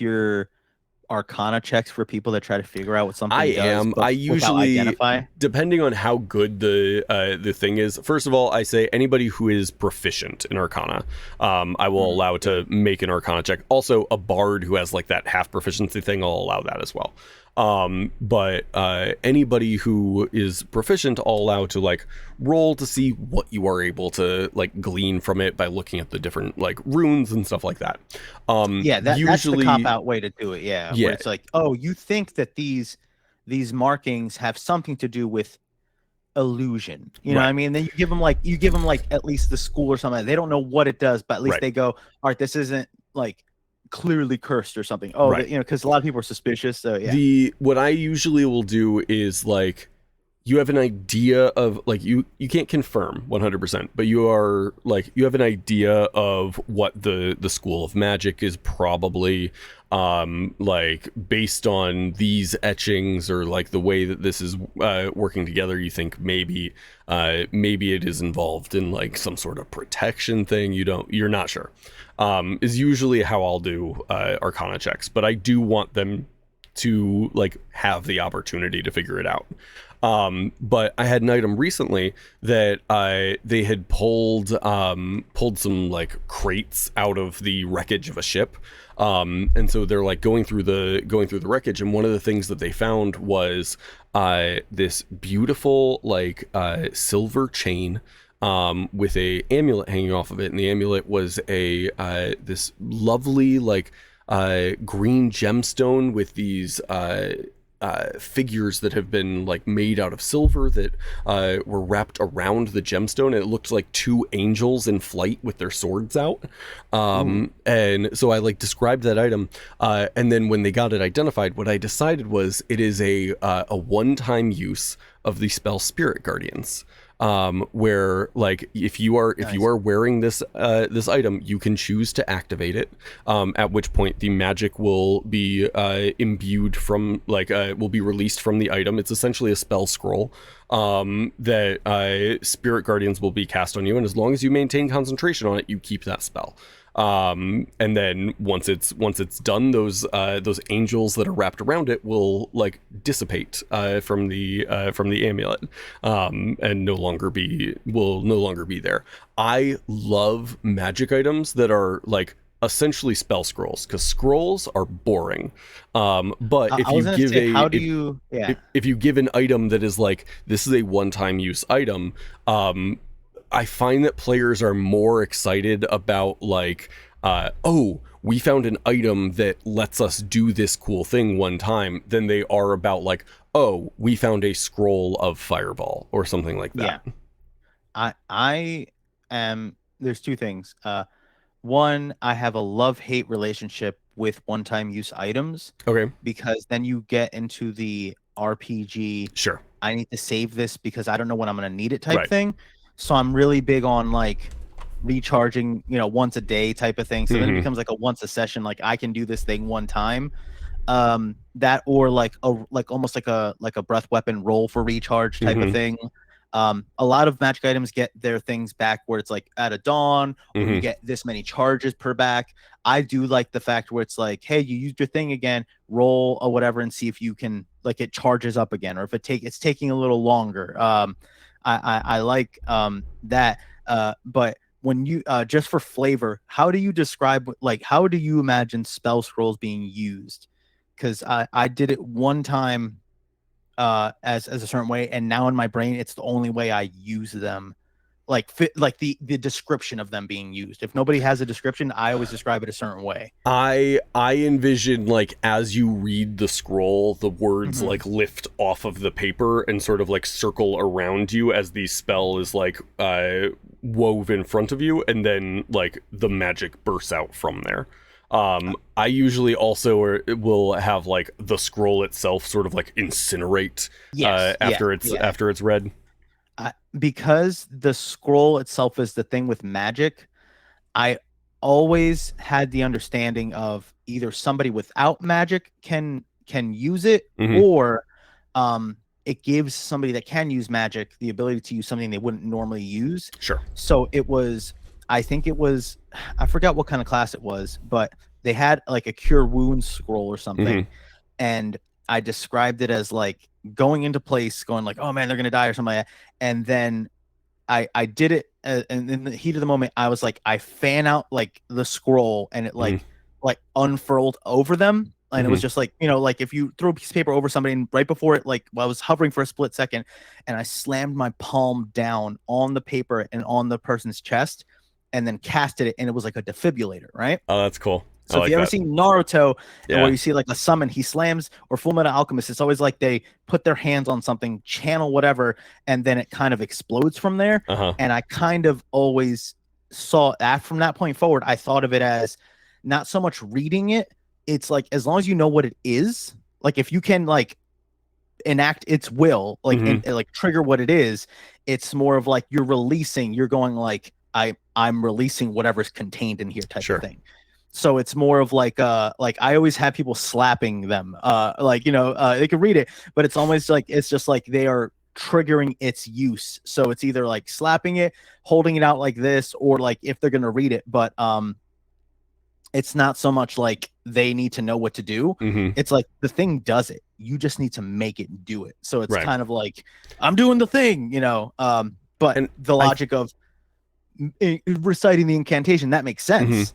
your Arcana checks for people that try to figure out what something I does? am. But I without usually, identify. depending on how good the thing is. First of all, I say anybody who is proficient in Arcana, I will allow to make an Arcana check. Also, a bard who has like that half proficiency thing, I'll allow that as well. But anybody who is proficient are allowed to like roll to see what you are able to like glean from it by looking at the different like runes and stuff like that. Yeah, that's the Usually, cop out way to do it. Yeah, yeah, where it's like, oh, you think that these markings have something to do with illusion, you know what I right, mean? Then you give them like at least the school or something. They don't know what it does, but at least right, they go, all right, this isn't like clearly cursed or something. Oh, right. you know, because a lot of people are suspicious. So yeah, The what I usually will do is like you have an idea of like you can't confirm 100%, but you are like you have an idea of what the school of magic is probably like based on these etchings or like the way that this is working together. You think maybe it is involved in like some sort of protection thing. You're not sure. Is usually how I'll do arcana checks, but I do want them to like have the opportunity to figure it out. But I had an item recently that they had pulled some like crates out of the wreckage of a ship. And so they're like going through the wreckage, and one of the things that they found was this beautiful like silver chain with a amulet hanging off of it, and the amulet was a this lovely like green gemstone with these figures that have been like made out of silver that were wrapped around the gemstone, and it looked like two angels in flight with their swords out. And so I like described that item, and then when they got it identified, what I decided was it is a one-time use of the spell Spirit Guardians. Where like if you are wearing this item, you can choose to activate it, at which point the magic will be imbued from like will be released from the item. It's essentially a spell scroll that Spirit Guardians will be cast on you, and as long as you maintain concentration on it, you keep that spell. And then once it's done, those angels that are wrapped around it will like dissipate from the amulet, and no longer be there. I love magic items that are like essentially spell scrolls, because scrolls are boring. But if you give if you give an item that is like, this is a one-time use item, I find that players are more excited about like, oh, we found an item that lets us do this cool thing one time, than they are about like, oh, we found a scroll of fireball or something like that. Yeah. I am. There's two things. One, I have a love-hate relationship with one-time use items, Okay. because then you get into the RPG. Sure. I need to save this because I don't know when I'm going to need it type Right. thing. So I'm really big on like recharging, once a day type of thing. So then it becomes like a once a session. Like I can do this thing one time. That or like almost like a breath weapon roll for recharge type of thing. A lot of magic items get their things back where it's like at a dawn, or you get this many charges per back. I do like the fact where it's like, hey, you used your thing again, roll or whatever, and see if you can like it charges up again, or if it's taking a little longer. I like that. But when you just for flavor, how do you describe, like, how do you imagine spell scrolls being used? Because I did it one time as a certain way, and now in my brain it's the only way I use them. Like the description of them being used. If nobody has a description, I always describe it a certain way. I envision like as you read the scroll, the words like lift off of the paper and sort of like circle around you as the spell is like wove in front of you, and then like the magic bursts out from there. I usually also will have like the scroll itself sort of like incinerate after it's read. Because the scroll itself is the thing with magic, I always had the understanding of either somebody without magic can use it, or it gives somebody that can use magic the ability to use something they wouldn't normally use. Sure. So I forgot what kind of class it was, but they had like a cure wounds scroll or something. And I described it as like going into place, going like, oh man, they're going to die or something like that. And then I did it, and in the heat of the moment, I was like, I fan out like the scroll, and it like unfurled over them. And it was just like, like if you throw a piece of paper over somebody and right before it, like I was hovering for a split second and I slammed my palm down on the paper and on the person's chest and then casted it, and it was like a defibrillator, right? Oh, that's cool. So if you ever seen Naruto, Yeah. where you see like a summon, he slams, or Full Metal Alchemist, it's always like they put their hands on something, channel whatever, and then it kind of explodes from there. And I kind of always saw that from that point forward, I thought of it as not so much reading it. It's like, as long as you know what it is, like if you can like enact its will, like and like trigger what it is, it's more of like you're going like I'm releasing whatever's contained in here type of thing. So it's more of like I always have people slapping them, they can read it, but it's almost like it's just like they are triggering its use. So it's either like slapping it, holding it out like this, or like if they're gonna read it, but it's not so much like they need to know what to do. It's like the thing does it. You just need to make it do it. So it's kind of like I'm doing the thing, but the logic of reciting the incantation, that makes sense.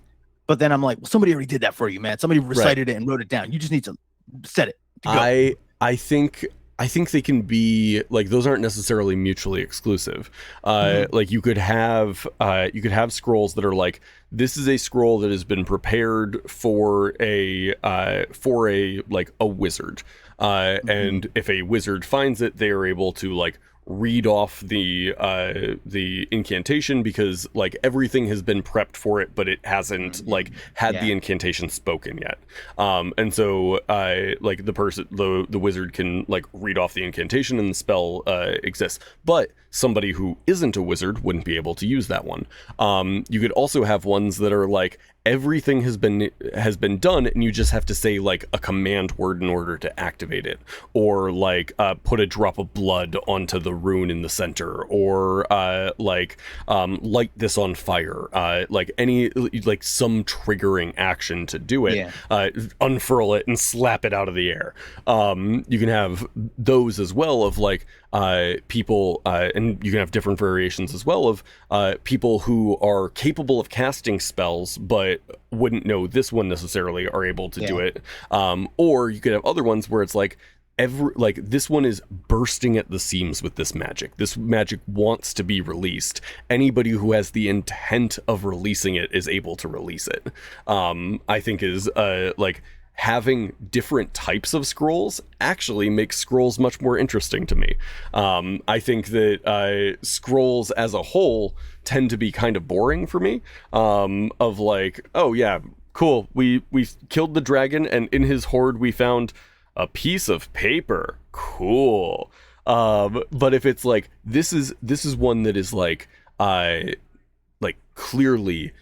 But then I'm like, well, somebody already did that for you, man. Somebody recited it and wrote it down. You just need to set it. I think they can be like, those aren't necessarily mutually exclusive. Like you could have scrolls that are like, this is a scroll that has been prepared for a like a wizard. And if a wizard finds it, they are able to like read off the incantation, because like everything has been prepped for it, but it hasn't like had the incantation spoken yet. And so like the wizard can like read off the incantation and the spell exists, but somebody who isn't a wizard wouldn't be able to use that one. You could also have ones that are like everything has been done, and you just have to say like a command word in order to activate it, or like put a drop of blood onto the rune in the center, or light this on fire, like any like some triggering action to do it. Unfurl it and slap it out of the air. You can have those as well, of like people, and you can have different variations as well of people who are capable of casting spells but wouldn't know this one necessarily are able to do it. Or you could have other ones where it's like this one is bursting at the seams with this magic. This magic wants to be released. Anybody who has the intent of releasing it is able to release it. I think is like having different types of scrolls actually makes scrolls much more interesting to me. I think that scrolls as a whole tend to be kind of boring for me, of like, oh yeah, cool, we killed the dragon and in his hoard we found a piece of paper, cool. But if it's like, this is one that is like clearly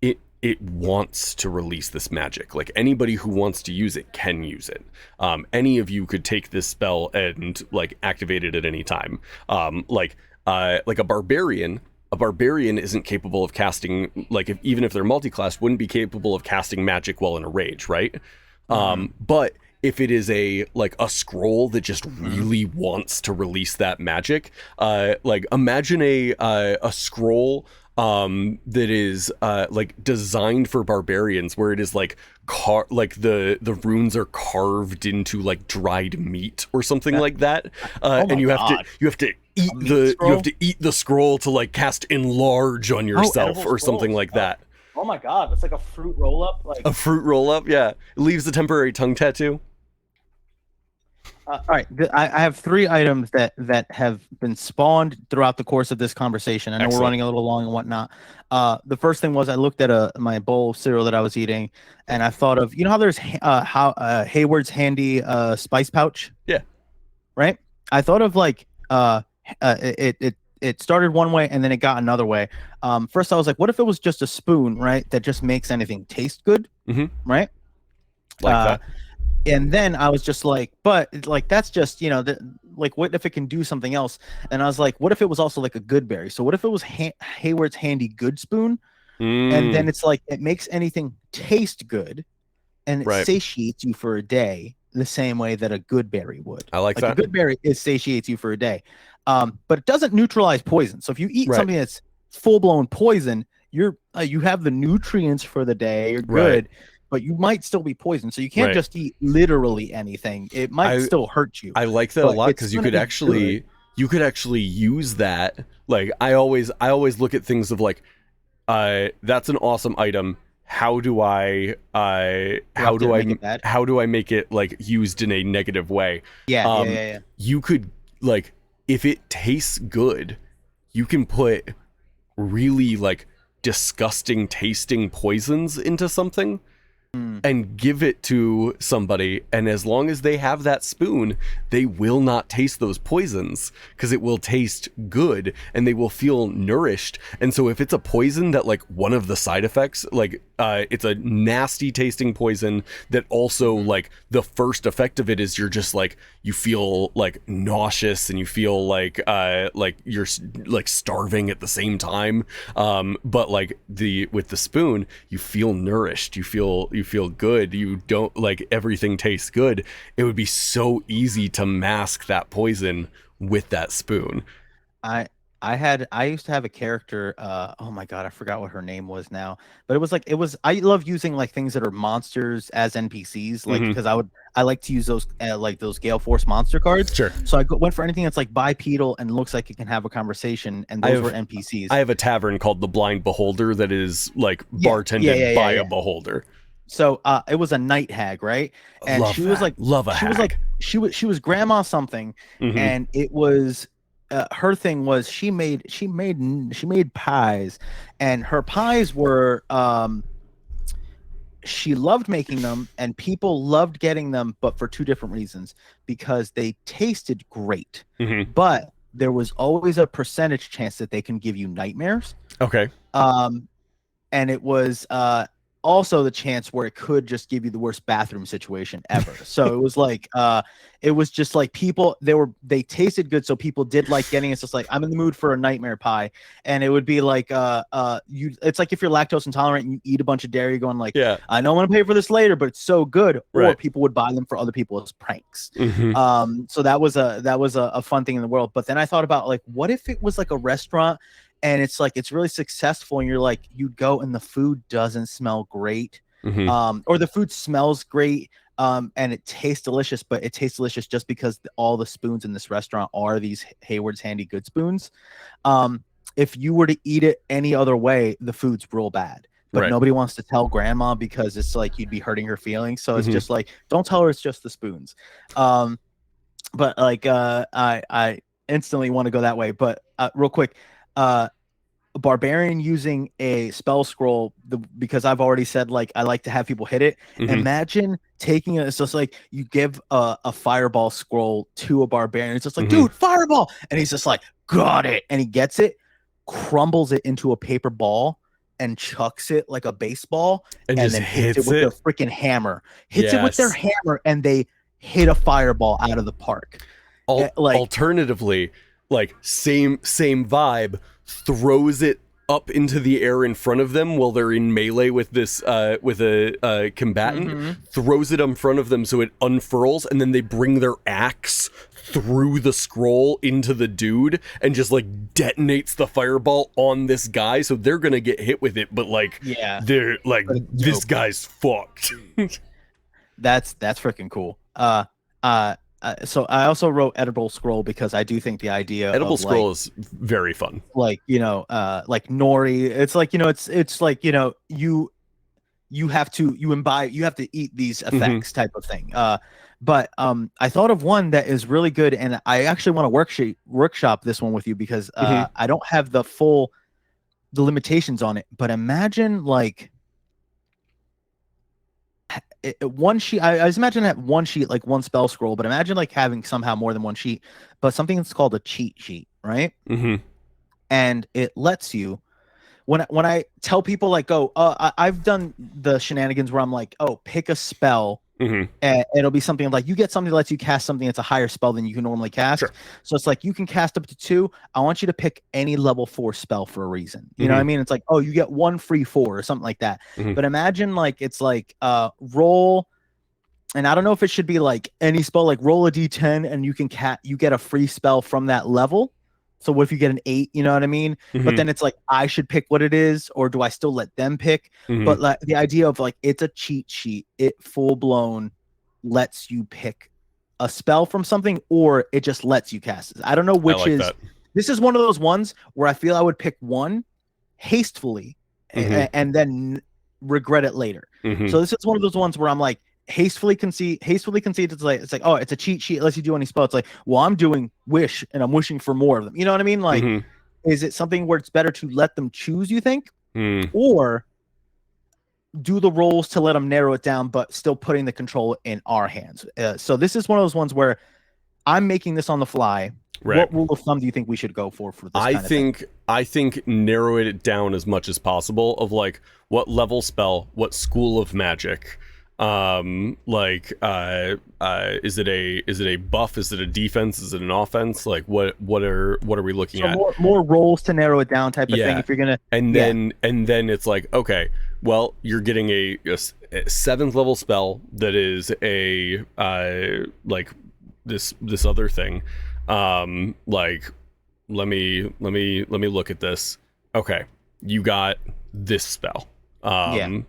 it wants to release this magic. Like anybody who wants to use it can use it. Any of you could take this spell and like activate it at any time. Like a barbarian isn't capable of casting, like even if they're multi-class, wouldn't be capable of casting magic while in a rage, right? But if it is a scroll that just really wants to release that magic, like imagine a scroll that is like designed for barbarians, where it is like the runes are carved into like dried meat or something like that, and you have to eat the scroll to like cast enlarge on yourself or something like that. Oh my god, it's like a fruit roll up, a fruit roll up. Yeah, it leaves a temporary tongue tattoo. All right, I have 3 items that have been spawned throughout the course of this conversation. I know we're running a little long and whatnot. The first thing was I looked at my bowl of cereal that I was eating, and I thought of, how there's Hayward's handy spice pouch. Yeah. Right. I thought of like it started one way and then it got another way. First I was like, what if it was just a spoon, right, that just makes anything taste good, right? Like that. And then I was just like, but like that's just, like what if it can do something else? And I was like, what if it was also like a good berry? So what if it was Hayward's handy good spoon? And then it's like it makes anything taste good, and it satiates you for a day the same way that a good berry would. I like that. A good berry satiates you for a day, but it doesn't neutralize poison. So if you eat something that's full blown poison, you have the nutrients for the day. You're good. but you might still be poisoned. So you can't Right. just eat literally anything. It might still hurt you. I like that a but lot it's because you gonna could be actually good. use that. Like I always look at things of like, that's an awesome item. How do I Corrupt it and make it bad. how do I make it like used in a negative way? Yeah. You could, like, if it tastes good, you can put really like disgusting tasting poisons into something and give it to somebody, and as long as they have that spoon, they will not taste those poisons because it will taste good and they will feel nourished. And so if it's a poison that, like, one of the side effects, like, it's a nasty tasting poison that also, like, the first effect of it is you're just like, you feel like nauseous and you feel like you're like starving at the same time, but like with the spoon you feel nourished, you feel good, you don't, like, everything tastes good. It would be so easy to mask that poison with that spoon. I used to have a character, oh my god, I forgot what her name was now, but I love using like things that are monsters as NPCs, like, because I like to use those like those Gale Force monster cards. Sure. So went for anything that's like bipedal and looks like it can have a conversation, and those were NPCs. I have a tavern called the Blind Beholder that is like bartended by a beholder. So it was a night hag, right? And Love she was that. like, Love a she was hag. like, she was grandma something, and it was her thing was she made pies, and her pies were she loved making them, and people loved getting them, but for two different reasons: because they tasted great, but there was always a percentage chance that they can give you nightmares. Okay. And it was also the chance where it could just give you the worst bathroom situation ever. So it was like it was just like people, they tasted good, so people did like getting it. It's just like, I'm in the mood for a nightmare pie, and it would be like it's like if you're lactose intolerant and you eat a bunch of dairy, going like, Yeah, I know I'm gonna pay for this later, but it's so good. Or right. people would buy them for other people as pranks. So that was a fun thing in the world. But then I thought about, like, what if it was like a restaurant and it's like it's really successful, and you're like, you'd go and the food doesn't smell great, or the food smells great, and it tastes delicious, but it tastes delicious just because all the spoons in this restaurant are these Hayward's Handy Good spoons. If you were to eat it any other way, the food's real bad, but nobody wants to tell grandma because it's like you'd be hurting her feelings. So it's just like, don't tell her it's just the spoons. But like I instantly want to go that way. But real quick, barbarian using a spell scroll, because I've already said, like, I like to have people hit it. Imagine taking it, it's just like you give a fireball scroll to a barbarian, it's just like, dude, fireball, and he's just like, got it, and he gets it, crumbles it into a paper ball, and chucks it like a baseball, and then hits it with their freaking hammer, it with their hammer, and they hit a fireball out of the park. Alternatively, like, same vibe, throws it up into the air in front of them while they're in melee with this with a combatant, throws it in front of them so it unfurls, and then they bring their axe through the scroll into the dude and just like detonates the fireball on this guy, so they're gonna get hit with it, but like, they're like, this guy's fucked. That's freaking cool. So I also wrote edible scroll because I do think the idea edible of, scroll like, is very fun. Like, like nori, it's like, it's like, you have to eat these effects type of thing. But I thought of one that is really good, and I actually want to workshop this one with you because I don't have the limitations on it. But imagine, like, one sheet. I just imagine that one sheet, like one spell scroll, but imagine like having somehow more than one sheet, but something that's called a cheat sheet, right? And it lets you, when I tell people, like, oh, I've done the shenanigans where I'm like, oh, pick a spell, and it'll be something like, you get something that lets you cast something that's a higher spell than you can normally cast. So it's like, you can cast up to 2. I want you to pick any level 4 spell for a reason. You know what I mean? It's like, oh, you get 1 free 4 or something like that. But imagine, like, it's like roll, and I don't know if it should be like any spell, like roll a d10 and you get a free spell from that level So what if you get an 8? You know what I mean? But then it's like I should pick what it is, or do I still let them pick? But like the idea of like it's a cheat sheet, it full blown lets you pick a spell from something, or it just lets you cast it. I don't know which is. That. This is one of those ones where I feel I would pick one hastefully and then regret it later. So this is one of those ones where I'm like hastily concede. It's like, oh, it's a cheat sheet. It lets you do any spell. It's like, well, I'm doing wish and I'm wishing for more of them. You know what I mean? Like, is it something where it's better to let them choose, you think? Or do the rolls to let them narrow it down, but still putting the control in our hands? So this is one of those ones where I'm making this on the fly. Right. What rule of thumb do you think we should go for this kind of thing? I think narrowing it down as much as possible of like what level spell, what school of magic, is it a buff, is it a defense, is it an offense, like what are we looking at? More rolls to narrow it down type of thing if you're gonna and then it's like, okay, well, you're getting a 7th level spell that is a like this other thing. Like let me look at this. Okay, you got this spell. I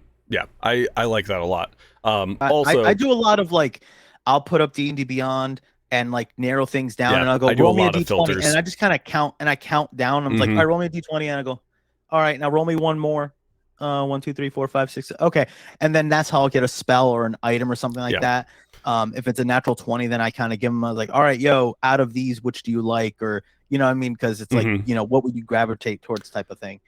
like that a lot. Also I do a lot of like, I'll put up D&D Beyond and like narrow things down, and I'll go roll me a D20, and I just kind of count down. I'm like, all right, roll me a D20, and I go, all right, now roll me one more. 1, 2, 3, 4, 5, 6. Okay, and then that's how I'll get a spell or an item or something like that. If it's a natural 20, then I kind of give them like, all right, yo, out of these, which do you like? Or, you know what I mean? Because it's like, you know, what would you gravitate towards type of thing?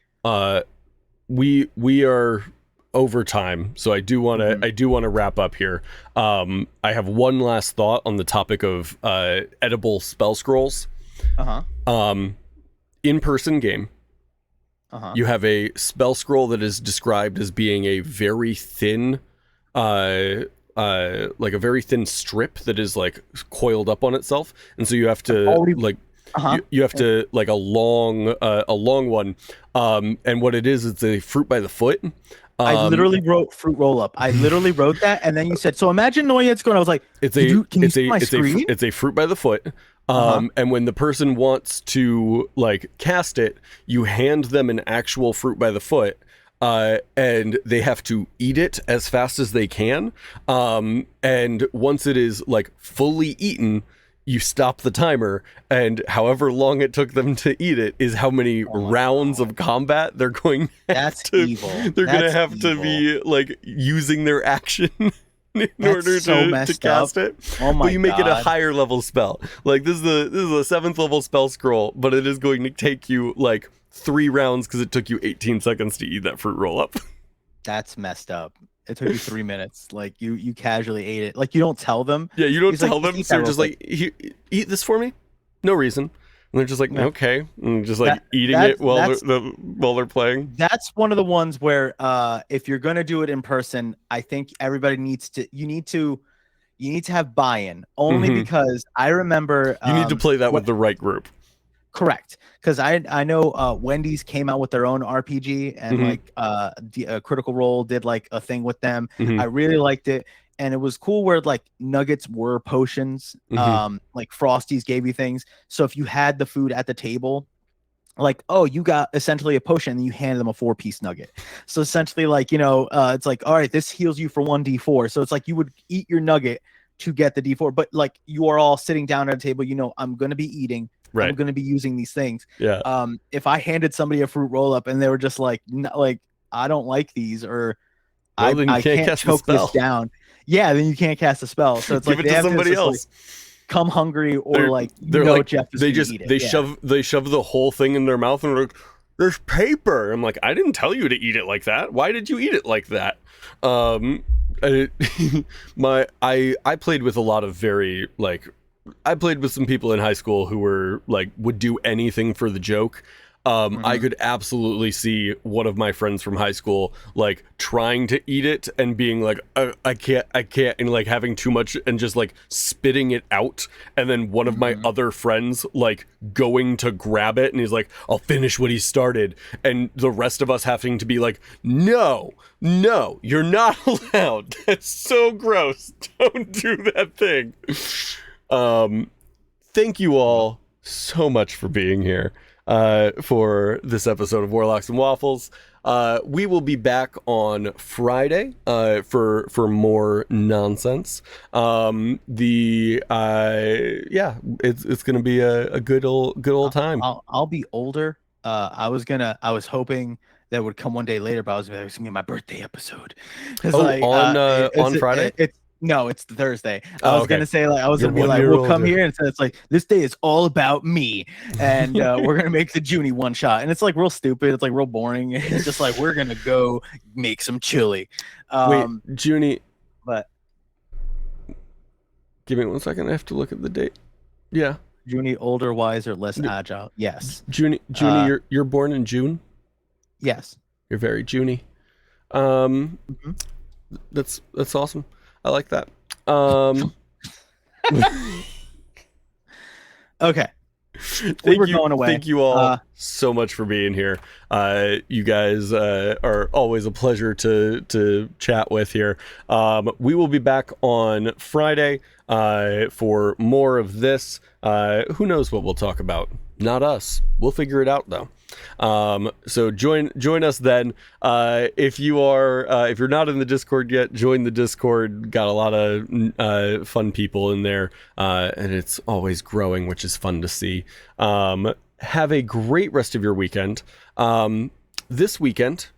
We are over time, so I do want to wrap up here. I have one last thought on the topic of edible spell scrolls. In-person game. You have a spell scroll that is described as being a very thin, like a very thin strip that is like coiled up on itself, and so you have to you have to like a long one. And what it is, it's a fruit by the foot. I literally wrote fruit roll up. I literally wrote that, and then you said, "So imagine knowing it's going." I was like, "It's a fruit by the foot." And when the person wants to like cast it, you hand them an actual fruit by the foot, and they have to eat it as fast as they can. And once it is like fully eaten, you stop the timer, and however long it took them to eat it is how many rounds of combat they're going evil. They're going to have to be like using their action in order to cast it. Oh my God. But you make it a higher level spell. Like this is a 7th level spell scroll, but it is going to take you like 3 rounds because it took you 18 seconds to eat that fruit roll up. That's messed up. It took you 3 minutes. Like you casually ate it. Like you don't tell them. Yeah, you don't tell them. So you're just like, eat this for me. No reason. And they're just like, okay, and just like eating it while they're playing. That's one of the ones where if you're gonna do it in person, I think everybody needs to. You need to have buy-in. Only because I remember you need to play that with the right group. Correct, because I know Wendy's came out with their own RPG, and Critical Role did like a thing with them. I really liked it, and it was cool where like nuggets were potions, like Frosties gave you things. So if you had the food at the table, like, oh, you got essentially a potion, and you hand them a 4-piece nugget. So essentially, like, you know, it's like, all right, this heals you for 1d4. So it's like you would eat your nugget to get the d4, but like you are all sitting down at a table. You know, I'm gonna be eating. Right. I'm going to be using these things. Yeah. If I handed somebody a fruit roll up and they were just like, I don't like these, or I can't choke this down. Yeah, then you can't cast a spell. So it's give like it to somebody else. Like, come hungry, or they're like Jeff is they shove the whole thing in their mouth and they're like, there's paper. I'm like, I didn't tell you to eat it like that. Why did you eat it like that? I played with a lot of very like. I played with some people in high school who were like would do anything for the joke. I could absolutely see one of my friends from high school like trying to eat it and being like, I can't, and like having too much and just like spitting it out. And then one of my other friends like going to grab it and he's like, I'll finish what he started. And the rest of us having to be like, no, you're not allowed. That's so gross. Don't do that thing. Thank you all so much for being here for this episode of Warlocks and Waffles. We will be back on Friday for more nonsense. It's gonna be a good old time. I'll be older. I was hoping that would come one day later, but I was gonna be my birthday episode. On Friday? No, it's Thursday. Oh, I was okay. gonna say like I was You're gonna be 1 like, year we'll come older. here, and so it's like this day is all about me, and we're gonna make the Junie one shot, and it's like real stupid. It's like real boring. It's just like we're gonna go make some chili. Wait, Junie, But give me 1 second. I have to look at the date. Yeah, Junie, older, wiser, less agile. Yes, Junie, you're born in June. yes. You're very Junie. That's awesome. I like that. Okay. Thank were you, going away. Thank you all so much for being here. You guys are always a pleasure to chat with here. We will be back on Friday for more of this. Who knows what we'll talk about? Not us. We'll figure it out though. So join us then. If you're not in the Discord yet, join the Discord. Got a lot of fun people in there, and it's always growing, which is fun to see. Have a great rest of your weekend. This weekend,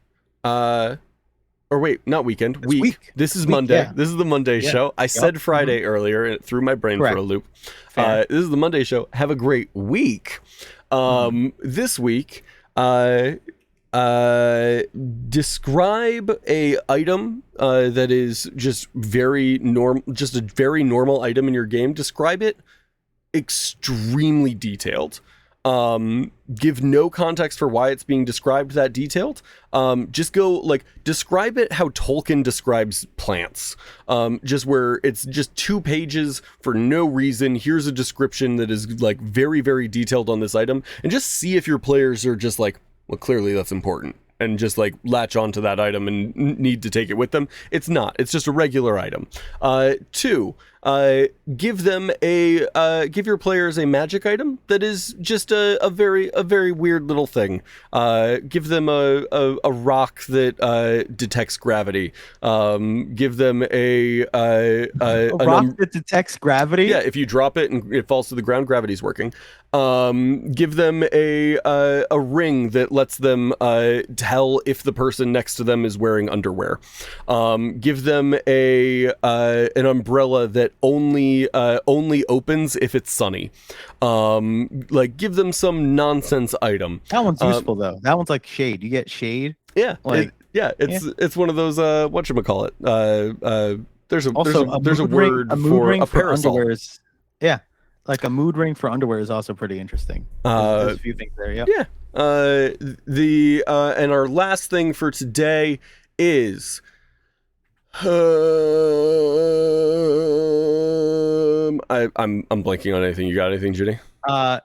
or wait, not weekend, week. This is Monday. Yeah. This is the Monday show. I said Friday earlier, and it threw my brain for a loop. This is the Monday show. Have a great week. This week, describe a item that is just a very normal item in your game. Describe it extremely detailed. Give no context for why it's being described that detailed. Just go like describe it how Tolkien describes plants. Just where it's just 2 pages for no reason. Here's a description that is like very, very detailed on this item, and just see if your players are just like, well, clearly that's important, and just like latch onto that item and need to take it with them. It's not. It's just a regular item. 2, give your players a magic item that is just a very weird little thing. Give them a rock that detects gravity. Give them a rock that detects gravity. Yeah, if you drop it and it falls to the ground, gravity's working. Give them a ring that lets them tell if the person next to them is wearing underwear. Give them an umbrella that only opens if it's sunny. Like give them some nonsense item. That one's useful though. That one's like shade. You get shade. Yeah, it's one of those whatchamacallit. There's a word for a parasol. Yeah, like a mood ring for underwear is also pretty interesting. There's a few things there. Yeah. And our last thing for today is I'm blanking on anything. You got anything, Judy? Darn,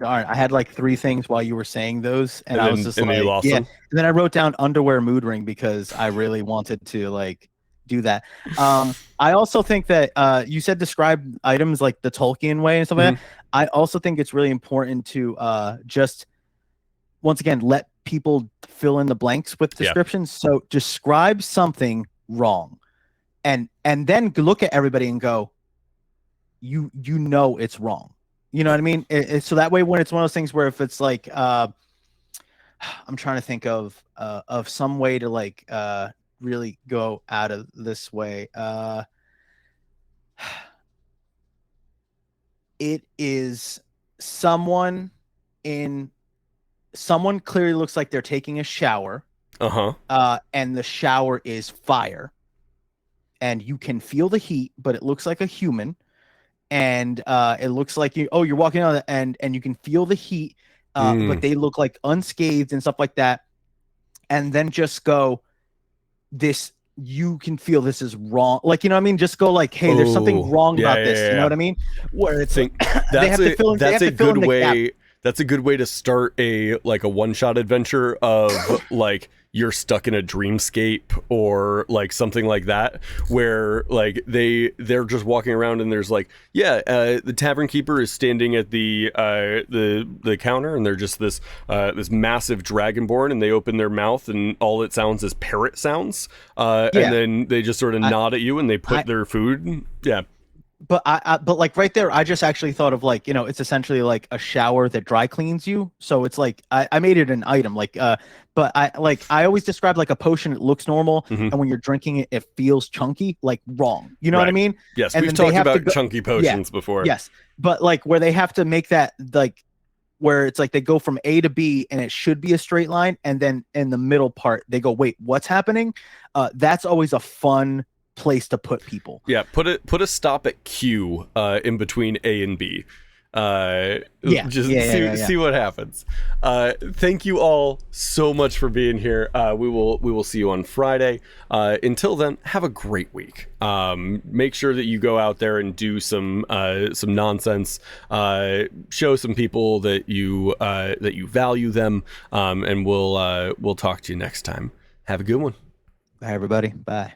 I had like 3 things while you were saying those, and I was just like, you lost them? And then I wrote down underwear mood ring because I really wanted to like do that. I also think that you said describe items like the Tolkien way and stuff like that. I also think it's really important to just once again let people fill in the blanks with descriptions. So describe something wrong, and then look at everybody and go, you know it's wrong. You know what I mean? So that way when it's one of those things where if it's like I'm trying to think of some way to like really go out of this way. It is someone clearly looks like they're taking a shower. And the shower is fire. And you can feel the heat, but it looks like a human. And it looks like you're walking on it and you can feel the heat, but they look like unscathed and stuff like that. And then just go, you can feel this is wrong. Like, you know what I mean? Just go like, hey, there's something wrong about this. You know what I mean? Where it's that's a good way to start a one-shot adventure of like, you're stuck in a dreamscape or like something like that, where like they're just walking around and there's like, the tavern keeper is standing at the counter, and they're just this massive dragonborn, and they open their mouth and all it sounds is parrot sounds, and then they just sort of nod at you and they put their food. But but like right there, I just actually thought of like, it's essentially like a shower that dry cleans you. So it's like I made it an item, like but I always describe like a potion. It looks normal, and when you're drinking it, it feels chunky, like wrong. You know what I mean? Yes, and we've talked about chunky potions before. Yes, but like where they have to make that like where it's like they go from A to B and it should be a straight line, and then in the middle part they go, wait, what's happening? That's always a fun place to put people. Put a stop at Q in between A and B. See what happens. Thank you all so much for being here. We will see you on Friday. Until then, have a great week. Make sure that you go out there and do some nonsense. Show some people that you value them. And we'll talk to you next time. Have a good one. Bye, everybody. Bye.